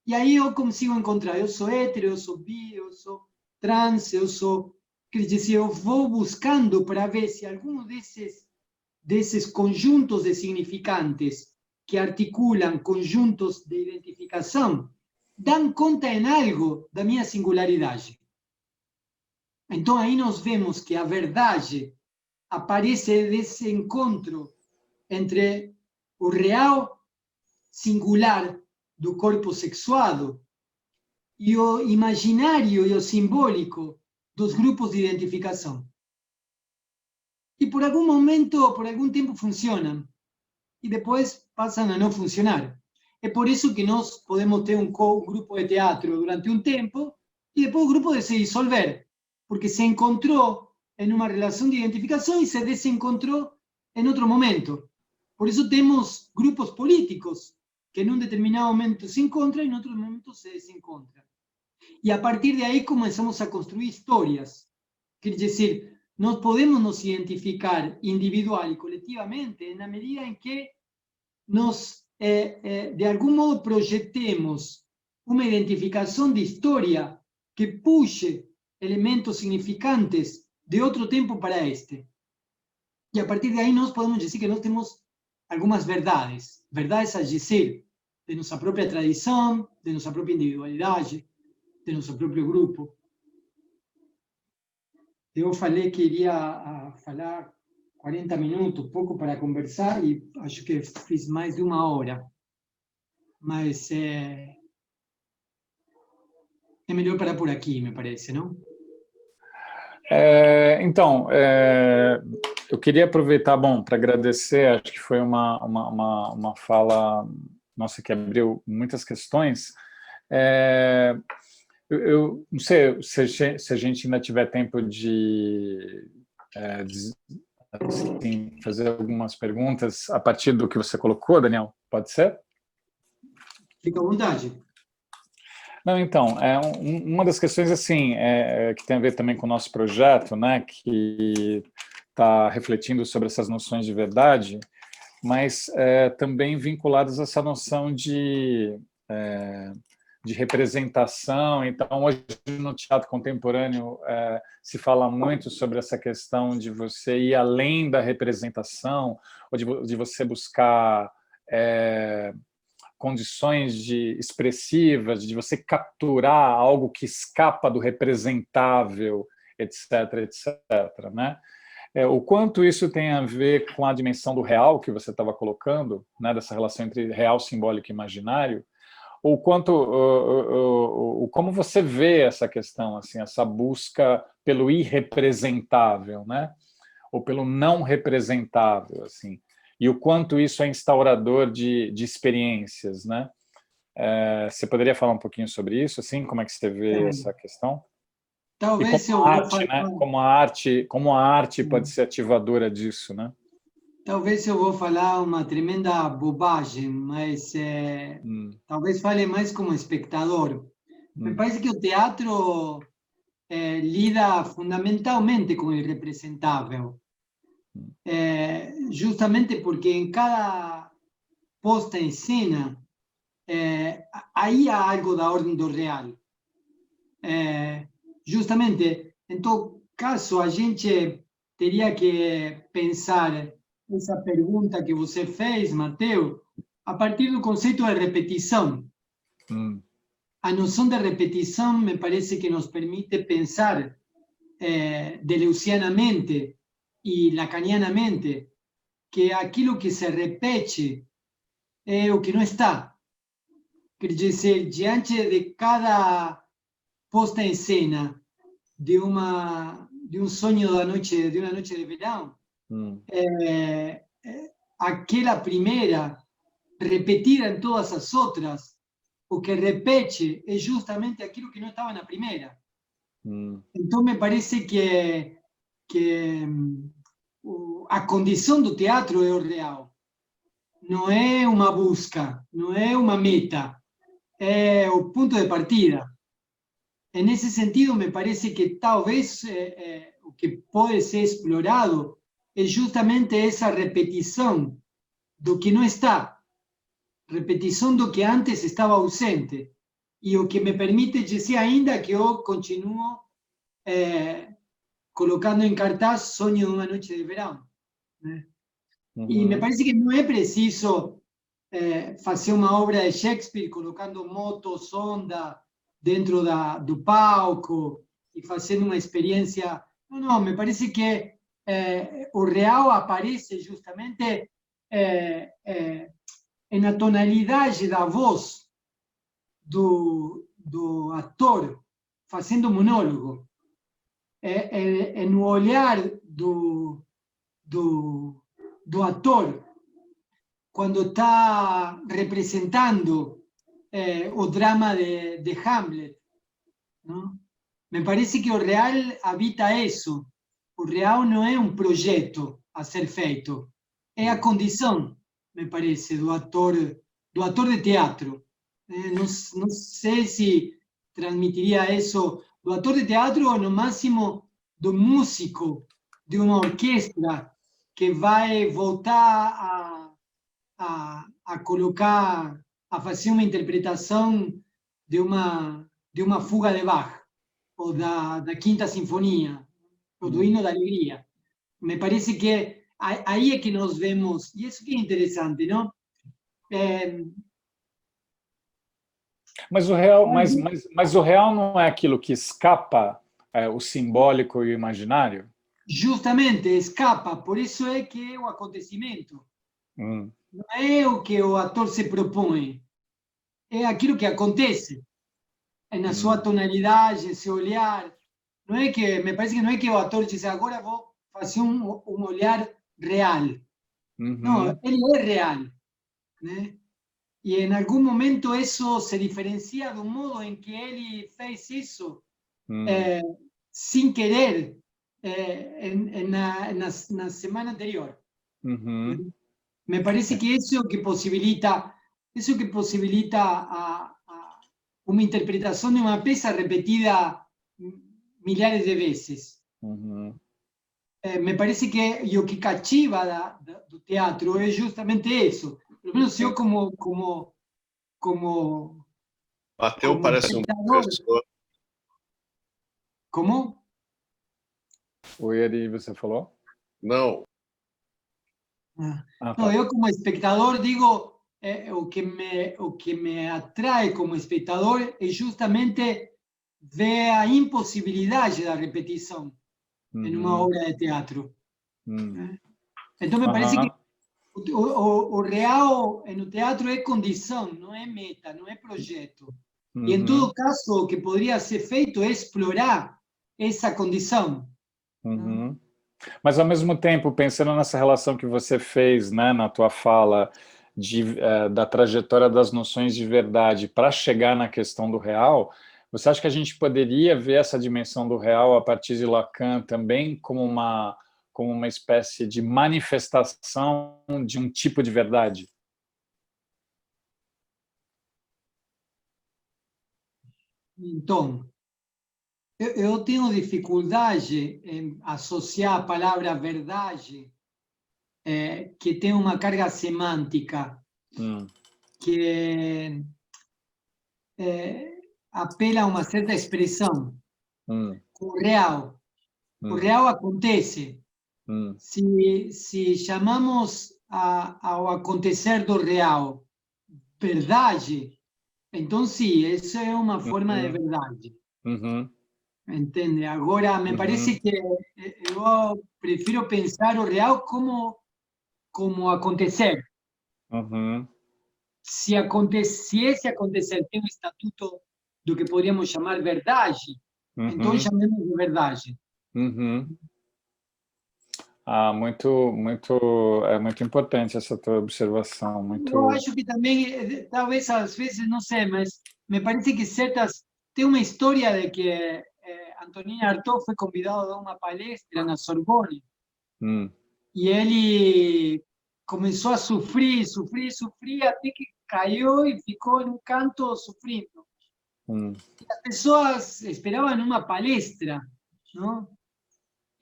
E aí eu consigo encontrar: eu sou hétero, eu sou bi, eu sou trans, eu sou... Quer dizer, eu vou buscando para ver se algum desses conjuntos de significantes que articulam conjuntos de identificação dão conta em algo da minha singularidade. Então, aí nós vemos que a verdade aparece desse encontro entre o real singular do corpo sexuado e o imaginário e o simbólico dos grupos de identificação. E por algum momento, por algum tempo funcionam, e depois passam a não funcionar. É por isso que nós podemos ter um grupo de teatro durante um tempo, e depois o grupo de se dissolver, porque se encontrou em uma relação de identificação e se desencontrou em outro momento. Por isso temos grupos políticos que em um determinado momento se encontram e em outro momento se desencontram. E a partir de aí começamos a construir histórias. Quer dizer, nós podemos nos identificar individual e coletivamente na medida em que nós, de algum modo, projetemos uma identificação de história que puxe elementos significantes de outro tempo para este. E a partir de aí nós podemos dizer que nós temos algumas verdades a dizer de nossa própria tradição, de nossa própria individualidade, de nosso próprio grupo. Eu falei que iria falar 40 minutos, pouco para conversar, e acho que fiz mais de 1 hora. Mas é melhor parar por aqui, me parece, não? Então, eu queria aproveitar, para agradecer, acho que foi uma fala nossa que abriu muitas questões. Eu não sei se a gente ainda tiver tempo de assim, fazer algumas perguntas a partir do que você colocou, Daniel, pode ser? Fica à vontade. Não, então, uma das questões assim, que tem a ver também com o nosso projeto, né, que está refletindo sobre essas noções de verdade, mas também vinculadas a essa noção de representação. Então, hoje no teatro contemporâneo se fala muito sobre essa questão de você ir além da representação, ou de você buscar condições expressivas, de você capturar algo que escapa do representável, etc., etc., né? O quanto isso tem a ver com a dimensão do real que você estava colocando, né, dessa relação entre real, simbólico e imaginário, ou como você vê essa questão, assim, essa busca pelo irrepresentável, né, ou pelo não representável, assim, e o quanto isso é instaurador de experiências, né? Você poderia falar um pouquinho sobre isso, assim, como é que você vê essa questão? Talvez E eu vou falar... né? Como a arte pode ser ativadora disso, né? Talvez eu vou falar uma tremenda bobagem, mas talvez fale mais como espectador. Me parece que o teatro lida fundamentalmente com o irrepresentável. Justamente porque em cada posta em cena aí há algo da ordem do real. Justamente, em todo caso, a gente teria que pensar essa pergunta que você fez, Mateus, a partir do conceito de repetição. A noção de repetição me parece que nos permite pensar deleuzianamente e lacanianamente que aquilo que se repete é o que não está. Quer dizer, diante de cada posta em cena de um sonho de uma noite de verão, aquela primeira repetida em todas as outras, o que repete é justamente aquilo que não estava na primeira. Então me parece que a condição do teatro é o real. Não é uma busca, não é uma meta, é o ponto de partida. E nesse sentido, me parece que talvez o que pode ser explorado é justamente essa repetição do que não está, repetição do que antes estava ausente, e o que me permite dizer ainda que eu continuo colocando em cartaz Sonho de uma Noite de Verão, né? E me parece que não é preciso fazer uma obra de Shakespeare colocando moto, sonda dentro do palco fazendo uma experiência. Não, me parece que o real aparece justamente na tonalidade da voz do ator fazendo monólogo, no olhar do ator quando está representando o drama de Hamlet, ¿no? Me parece que o real habita isso. O real não é um projeto a ser feito, é a condição, me parece, do ator de teatro. Não sei se transmitiria isso do ator de teatro ou, no máximo, do músico de uma orquestra que vai voltar a colocar, a fazer uma interpretação de uma fuga de Bach, ou da Quinta Sinfonia, ou do Hino da Alegria. Me parece que aí é que nós vemos, e isso que é interessante, não? Mas o real não é aquilo que escapa o simbólico e o imaginário? Justamente, escapa. Por isso é que é o acontecimento. Não é o que o ator se propõe. É aquilo que acontece. É na sua tonalidade, esse olhar. Não é que, me parece que não é que o ator diz, agora vou fazer um olhar real. Não, ele é real, né? E em algum momento isso se diferencia do modo em que ele fez isso, sem querer, na semana anterior. Me parece que isso é o que possibilita, uma interpretação de uma peça repetida milhares de vezes. Me parece que o que cativa do teatro é justamente isso. Pelo menos eu como Bateu, parece um professor. Como? Oi, Ari, você falou? Não. Não, eu como espectador digo, o que me atrai como espectador é justamente ver a impossibilidade da repetição em uma obra de teatro. Então me parece que o real no teatro é condição, não é meta, não é projeto. E em todo caso, o que poderia ser feito é explorar essa condição. Mas, ao mesmo tempo, pensando nessa relação que você fez, né, na tua fala, da trajetória das noções de verdade para chegar na questão do real, você acha que a gente poderia ver essa dimensão do real a partir de Lacan também como uma espécie de manifestação de um tipo de verdade? Então, eu tenho dificuldade em associar a palavra verdade, que tem uma carga semântica, que apela a uma certa expressão. O real. O real acontece. Se chamamos ao acontecer do real verdade, então sim, isso é uma forma de verdade. Entende? Agora, me parece que eu prefiro pensar o real como acontecer. Se esse acontecer tem um estatuto do que poderíamos chamar verdade, então chamemos de verdade. É muito importante essa tua observação. Eu acho que também, talvez às vezes, não sei, mas me parece que tem uma história de que Antonin Artaud foi convidado a uma palestra na Sorbonne, e ele começou a sofrer, até que caiu e ficou em um canto sofrendo. As pessoas esperavam uma palestra, não?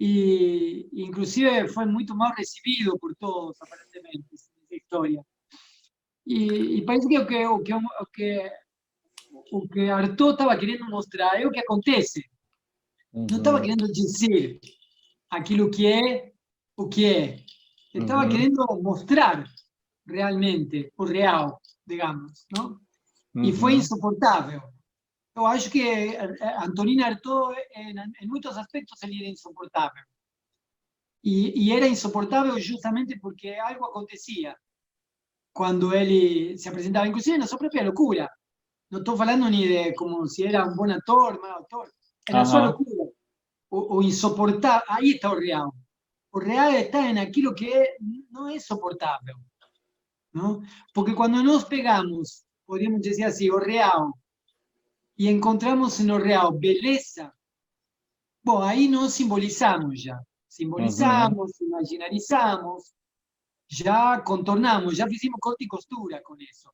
E inclusive foi muito mal recebido por todos, aparentemente, essa história. E parece que o que Artaud estava querendo mostrar é o que acontece. Não estava querendo dizer aquilo que é o que é. Ele estava querendo mostrar realmente o real, digamos, não? E foi insuportável. eu acho que Antonin Artaud, em muitos aspectos, ele era insuportável. E era insuportável justamente porque algo acontecia quando ele se apresentava, inclusive na sua própria loucura. Não estou falando nem de como se era um bom ator, mau ator. É na sua loucura. O insoportável. Aí está o real. O real está en aquilo que não é soportável. ¿No? Porque cuando nos pegamos, podríamos decir así, o real, y encontramos en lo real beleza, bueno, ahí nos simbolizamos ya. Simbolizamos, imaginarizamos, ya contornamos, ya hicimos corte y costura con eso.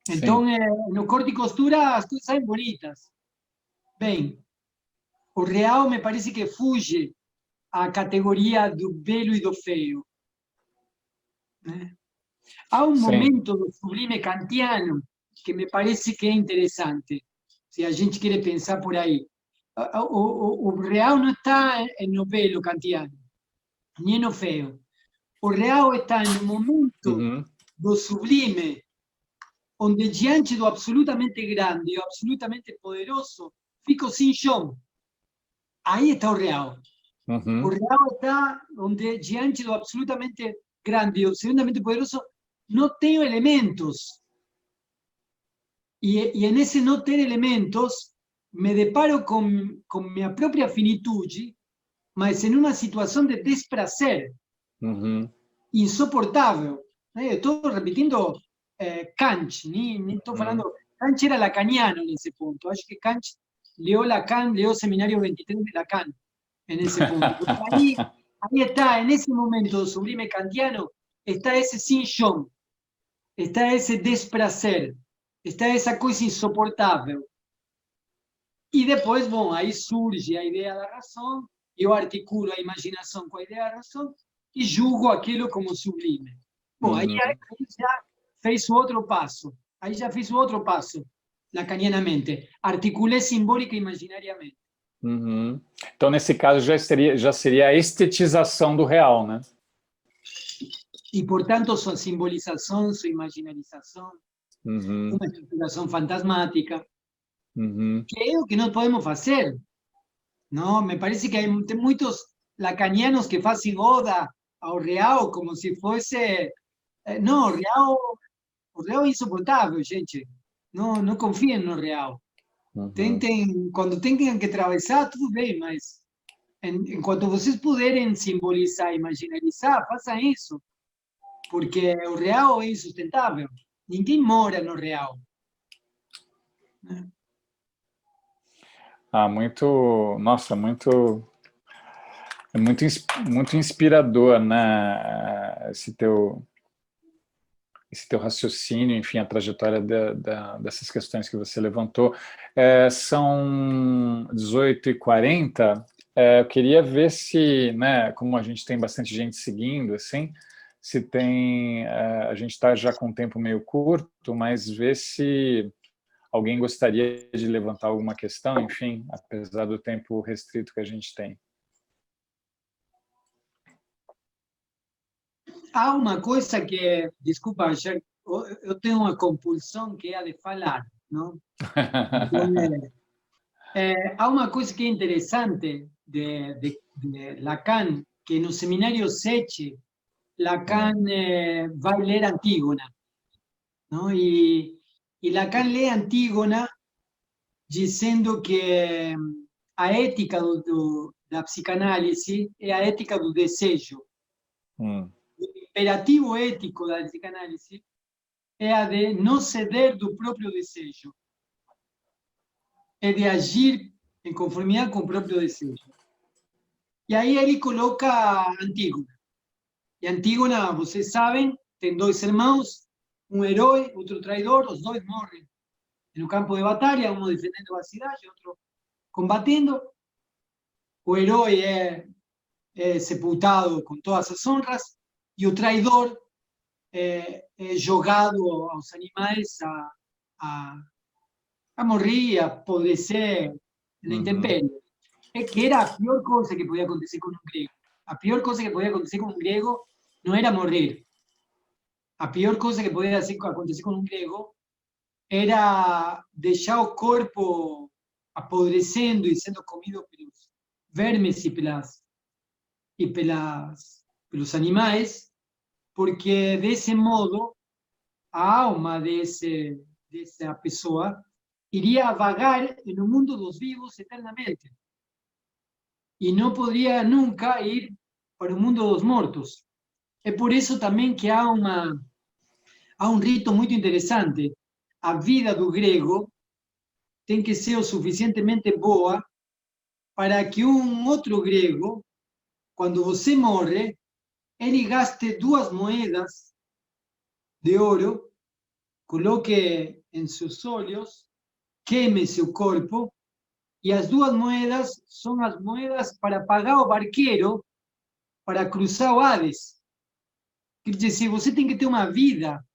Entonces, no corte y costura, as coisas saem bonitas. Bem, o real me parece que fuge à categoria do belo e do feio. Há um momento do sublime kantiano que me parece que é interessante, se a gente quer pensar por aí. O real não está no belo kantiano, nem no feio. O real está no momento do sublime, onde diante do absolutamente grande e absolutamente poderoso, fico sem chão. Aí está o real. O real está onde diante do absolutamente grande e absolutamente poderoso, não tenho elementos. E nesse não ter elementos, me deparo com minha própria finitude, mas em uma situação de desprazer insuportável. Eu estou repetindo Kant, nem estou falando... Kant era lacaniano nesse ponto. Acho que Kant leu Lacan, leu o Seminário 23 de Lacan, nesse ponto. Aí está, nesse momento do sublime kantiano, está esse sin chão, está esse desprazer, está essa coisa insuportável. E depois, bom, aí surge a ideia da razão, eu articulo a imaginação com a ideia da razão e julgo aquilo como sublime. Bom, aí já fez o outro passo. Aí já fiz o outro passo, lacanianamente. Articulei simbólica e imaginariamente. Então, nesse caso, já seria a estetização do real, né? E, portanto, sua simbolização, sua imaginarização, uma estruturação fantasmática, que é o que nós podemos fazer. Não? Me parece que tem muitos lacanianos que fazem oda ao real como se fosse... Não, o real é insuportável, gente. Não confiem no real. Quando tenham que atravessar, tudo bem, mas enquanto vocês puderem simbolizar, imaginarizar, façam isso, porque o real é insustentável. Ninguém mora no real. Nossa, muito inspirador, né? Esse teu raciocínio, enfim, a trajetória dessas questões que você levantou. São 18h40, eu queria ver se, né, como a gente tem bastante gente seguindo, assim, se tem... a gente está já com um tempo meio curto, mas ver se alguém gostaria de levantar alguma questão, enfim, apesar do tempo restrito que a gente tem. Há uma coisa que, desculpa, eu tenho uma compulsão que é a de falar, não? Então, há uma coisa que é interessante de Lacan, que no Seminário 7, Lacan vai ler Antígona, não? E Lacan lê Antígona dizendo que a ética da psicanálise é a ética do desejo. O imperativo ético da psicanálise é a de não ceder do próprio desejo. É de agir em conformidade com o próprio desejo. E aí ele coloca Antígona. E Antígona, vocês sabem, tem dois irmãos, um herói, outro traidor, os dois morrem no campo de batalha, um defendendo a cidade, outro combatendo. O herói é sepultado com todas as honras, e o traidor é jogado aos animais a morrer, a apodrecer na intempérie. É que era a pior coisa que podia acontecer com um grego. A pior coisa que podia acontecer com um grego não era morrer. A pior coisa que podia acontecer com um grego era deixar o corpo apodrecendo e sendo comido pelos vermes e pelos animais, porque desse modo a alma dessa pessoa iria vagar no mundo dos vivos eternamente e não poderia nunca ir para o mundo dos mortos. É por isso também que há um rito muito interessante. A vida do grego tem que ser o suficientemente boa para que um outro grego, quando você morre, ele gaste 2 moedas de ouro, coloque em seus olhos, queime seu corpo, e as 2 moedas são as moedas para pagar o barqueiro para cruzar o Hades. Quer dizer, você tem que ter uma vida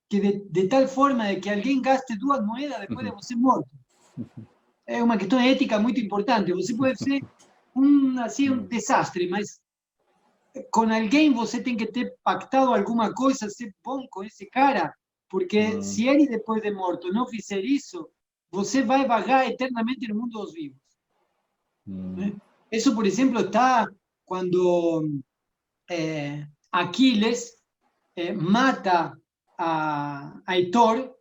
que de tal forma de que alguém gaste 2 moedas depois de você morto. É uma questão ética muito importante. Você pode ser um desastre, mas com alguém você tem que ter pactado alguma coisa, ser bom com esse cara, porque se ele depois de morto não fizer isso, você vai vagar eternamente no mundo dos vivos. Isso, por exemplo, está quando Aquiles mata a Heitor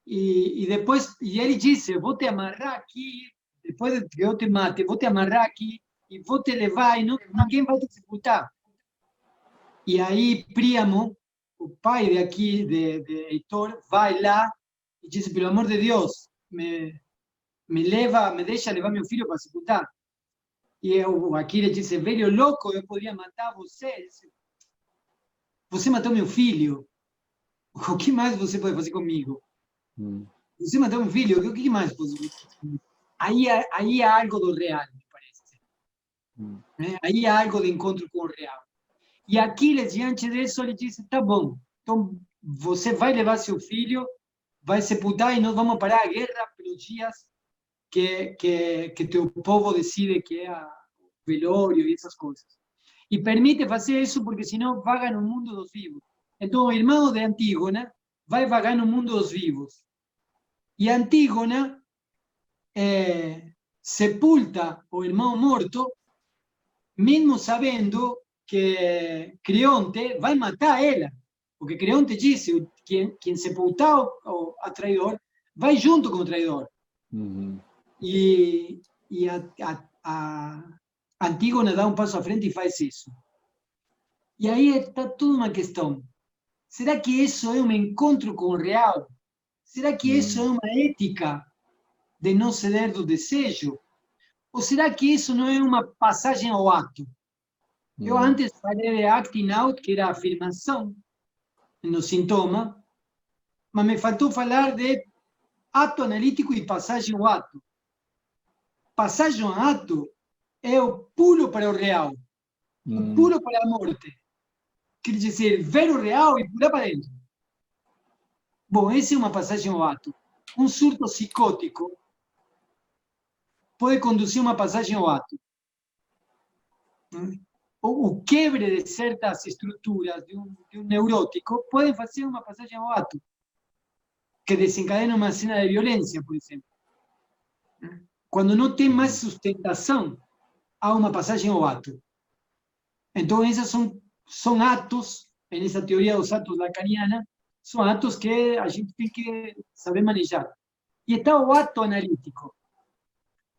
e depois ele disse: vou te amarrar aqui, depois que eu te mate, vou te amarrar aqui e vou te levar e ninguém vai te sepultar. E aí Príamo, o pai de Heitor, vai lá e diz: pelo amor de Deus, me deixa levar meu filho para sepultar. E o Aquiles disse: velho louco, eu poderia matar você. Você matou meu filho. O que mais você pode fazer comigo? Você matou meu filho, o que mais pode fazer comigo? Aí há algo do real, me parece. Aí há algo de encontro com o real. E Aquiles, diante disso, ele disse: tá bom, então você vai levar seu filho, vai sepultar e nós vamos parar a guerra pelos dias que teu povo decide que é o velório e essas coisas. E permite fazer isso porque senão vaga no mundo dos vivos. Então o irmão de Antígona vai vagar no mundo dos vivos. E Antígona sepulta o irmão morto, mesmo sabendo que Creonte vai matar ela. Porque Creonte disse: quem sepultar o traidor vai junto com o traidor. E a Antígona dá um passo à frente e faz isso. E aí está toda uma questão. Será que isso é um encontro com o real? Será que isso é uma ética de não ceder do desejo? Ou será que isso não é uma passagem ao ato? Eu antes falei de acting out, que era a afirmação no sintoma, mas me faltou falar de ato analítico e passagem ao ato. Passagem ao ato é o pulo para o real, o pulo para a morte. Quer dizer, ver o real e pular para dentro. Bom, essa é uma passagem ao ato. Um surto psicótico pode conduzir uma passagem ao ato. O quebre de certas estruturas de um neurótico pode fazer uma passagem ao ato, que desencadena uma cena de violência, por exemplo. Quando não tem mais sustentação, há uma passagem ao ato. Então, esses são atos, nessa teoria dos atos lacaniana, são atos que a gente tem que saber manejar. E está o ato analítico.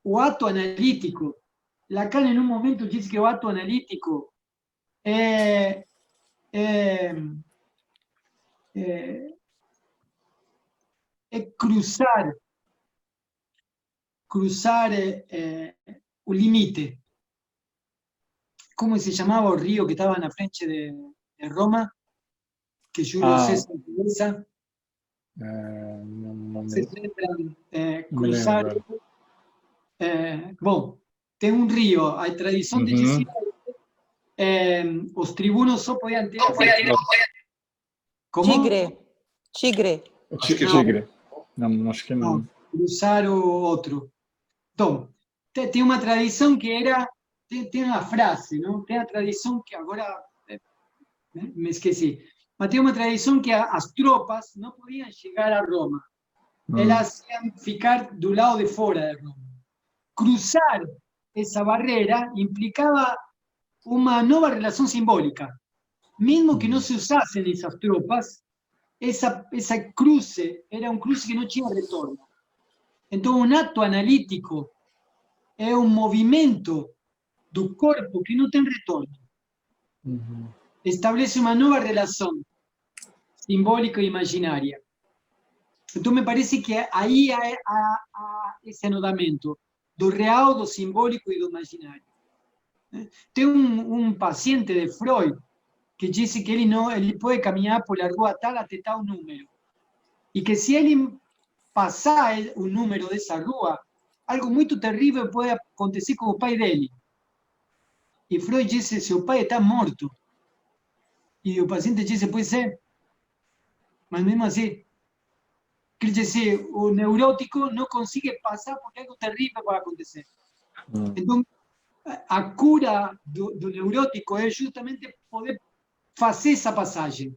O ato analítico, Lacan em um momento diz que o ato analítico é cruzar o limite. Como se chamava o rio que estava na frente de Roma? Que Júlio César utiliza. Vocês lembram? Cruzar. Bom, tem um rio. A tradição de dizer os tribunos só podiam ter. Como? Tigre. Tigre. Não, acho que não. Cruzar o outro. Então, tem uma tradição que era. Tem uma frase, não? Tem a tradição que agora me esqueci. mas tem uma tradição que as tropas não podiam chegar a Roma. Elas iam ficar do lado de fora de Roma. Cruzar essa barreira implicava uma nova relação simbólica. Mesmo que não se usassem essas tropas, essa cruce era um cruce que não tinha retorno. Então, um ato analítico é um movimento do corpo que não tem retorno. Estabelece uma nova relação simbólica e imaginária. Então, me parece que aí há esse anodamento do real, do simbólico e do imaginário. Tem um paciente de Freud que disse que ele pode caminhar por a rua tal até tal número. E que se ele passar o número dessa rua, algo muito terrível pode acontecer com o pai dele. E Freud disse, seu pai está morto. E o paciente disse, pois é. Mas mesmo assim, quer dizer, o neurótico não consegue passar porque algo terrível vai acontecer. Então, a cura do neurótico é justamente poder fazer essa passagem,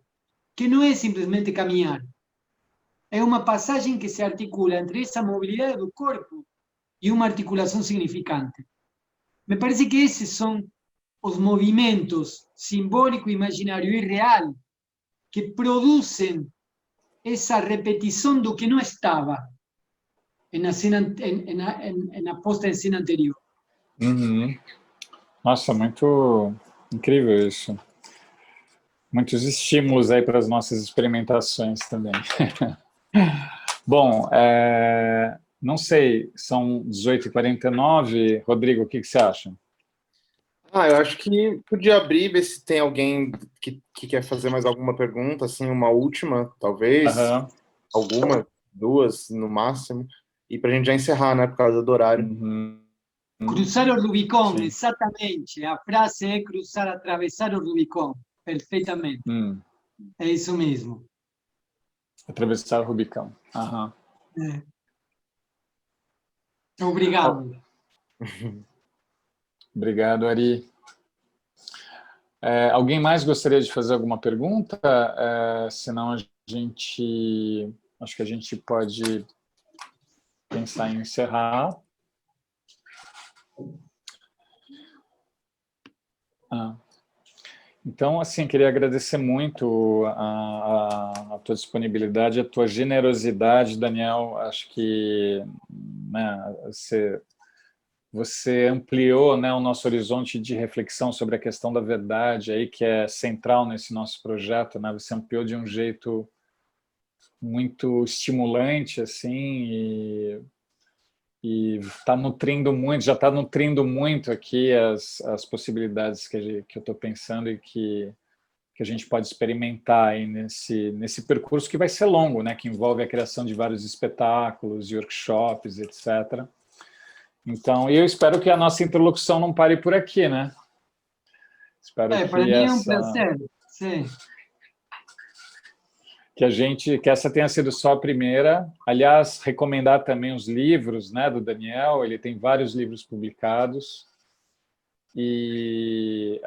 que não é simplesmente caminhar. É uma passagem que se articula entre essa mobilidade do corpo e uma articulação significante. Me parece que esses são os movimentos simbólico, imaginário e real que produzem essa repetição do que não estava na posta em cena anterior. Nossa, muito incrível isso. Muitos estímulos aí para as nossas experimentações também. Bom, não sei, são 18h49. Rodrigo, o que você acha? Eu acho que podia abrir, ver se tem alguém que quer fazer mais alguma pergunta, assim, uma última, talvez, alguma, duas no máximo, e para a gente já encerrar, né, por causa do horário. Cruzar o Rubicon, exatamente. A frase é cruzar, atravessar o Rubicon. Perfeitamente. É isso mesmo. Atravessar o Rubicão. Obrigado. Obrigado, Ari. Alguém mais gostaria de fazer alguma pergunta? Senão acho que a gente pode pensar em encerrar. Então, assim, queria agradecer muito a tua disponibilidade, a tua generosidade, Daniel. Acho que, né, você ampliou, né, o nosso horizonte de reflexão sobre a questão da verdade, aí, que é central nesse nosso projeto, né? Você ampliou de um jeito muito estimulante, assim, e está nutrindo muito, já está nutrindo muito aqui as possibilidades que eu estou pensando e que a gente pode experimentar aí nesse percurso que vai ser longo, né? Que envolve a criação de vários espetáculos, workshops, etc. Então, eu espero que a nossa interlocução não pare por aqui, né? Espero que para mim é um prazer. Sim. Que essa tenha sido só a primeira. Aliás, recomendar também os livros, né, do Daniel. Ele tem vários livros publicados. E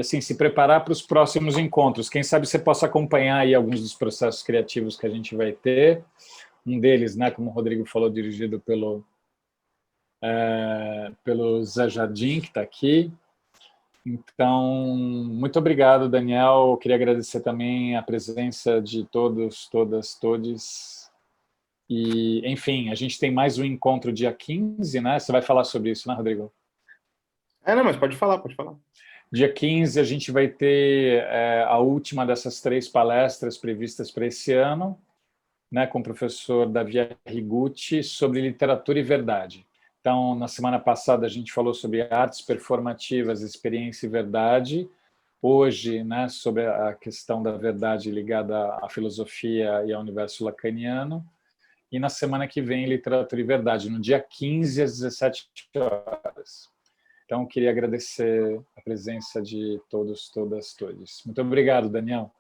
assim, se preparar para os próximos encontros. Quem sabe você possa acompanhar aí alguns dos processos criativos que a gente vai ter. Um deles, né, como o Rodrigo falou, dirigido pelo Zé Jardim, que está aqui. Então, muito obrigado, Daniel. Eu queria agradecer também a presença de todos, todas, todes. E, enfim, a gente tem mais um encontro dia 15, né? Você vai falar sobre isso, né, Rodrigo? Não, mas pode falar, pode falar. Dia 15 a gente vai ter a última dessas 3 palestras previstas para esse ano, né, com o professor Davi Arrigucci, sobre literatura e verdade. Então, na semana passada a gente falou sobre artes performativas, experiência e verdade. Hoje, né, sobre a questão da verdade ligada à filosofia e ao universo lacaniano. E na semana que vem, literatura e verdade, no dia 15 às 17 horas. Então, queria agradecer a presença de todos, todas, todos. Muito obrigado, Daniel.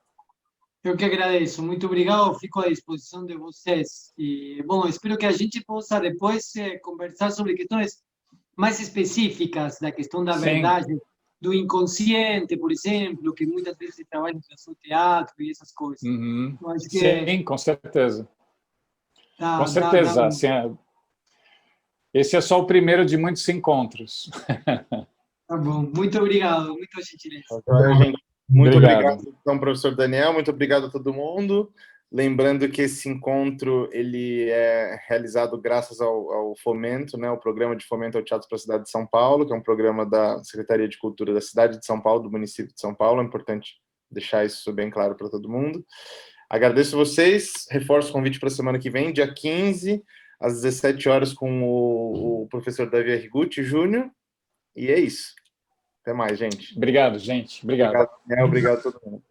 Eu que agradeço, muito obrigado, fico à disposição de vocês. E, bom, espero que a gente possa depois conversar sobre questões mais específicas da questão da verdade do inconsciente, por exemplo, que muitas vezes se trabalha no teatro e essas coisas. Uhum. Eu acho que Sim, com certeza. Com dá certeza. Assim, esse é só o primeiro de muitos encontros. tá bom. Muito obrigado, muito gentileza. Gente, muito Obrigado. obrigado, então, professor Daniel, muito obrigado a todo mundo. Lembrando que esse encontro ele é realizado graças ao Fomento, né, o Programa de Fomento ao Teatro para a Cidade de São Paulo, que é um programa da Secretaria de Cultura da cidade de São Paulo, do município de São Paulo. É importante deixar isso bem claro para todo mundo. Agradeço vocês, reforço o convite para a semana que vem, dia 15, às 17 horas, com o professor Davi Arrigucci Júnior. E é isso. Até mais, gente. Obrigado, gente. Obrigado. Obrigado, Daniel. Obrigado a todo mundo.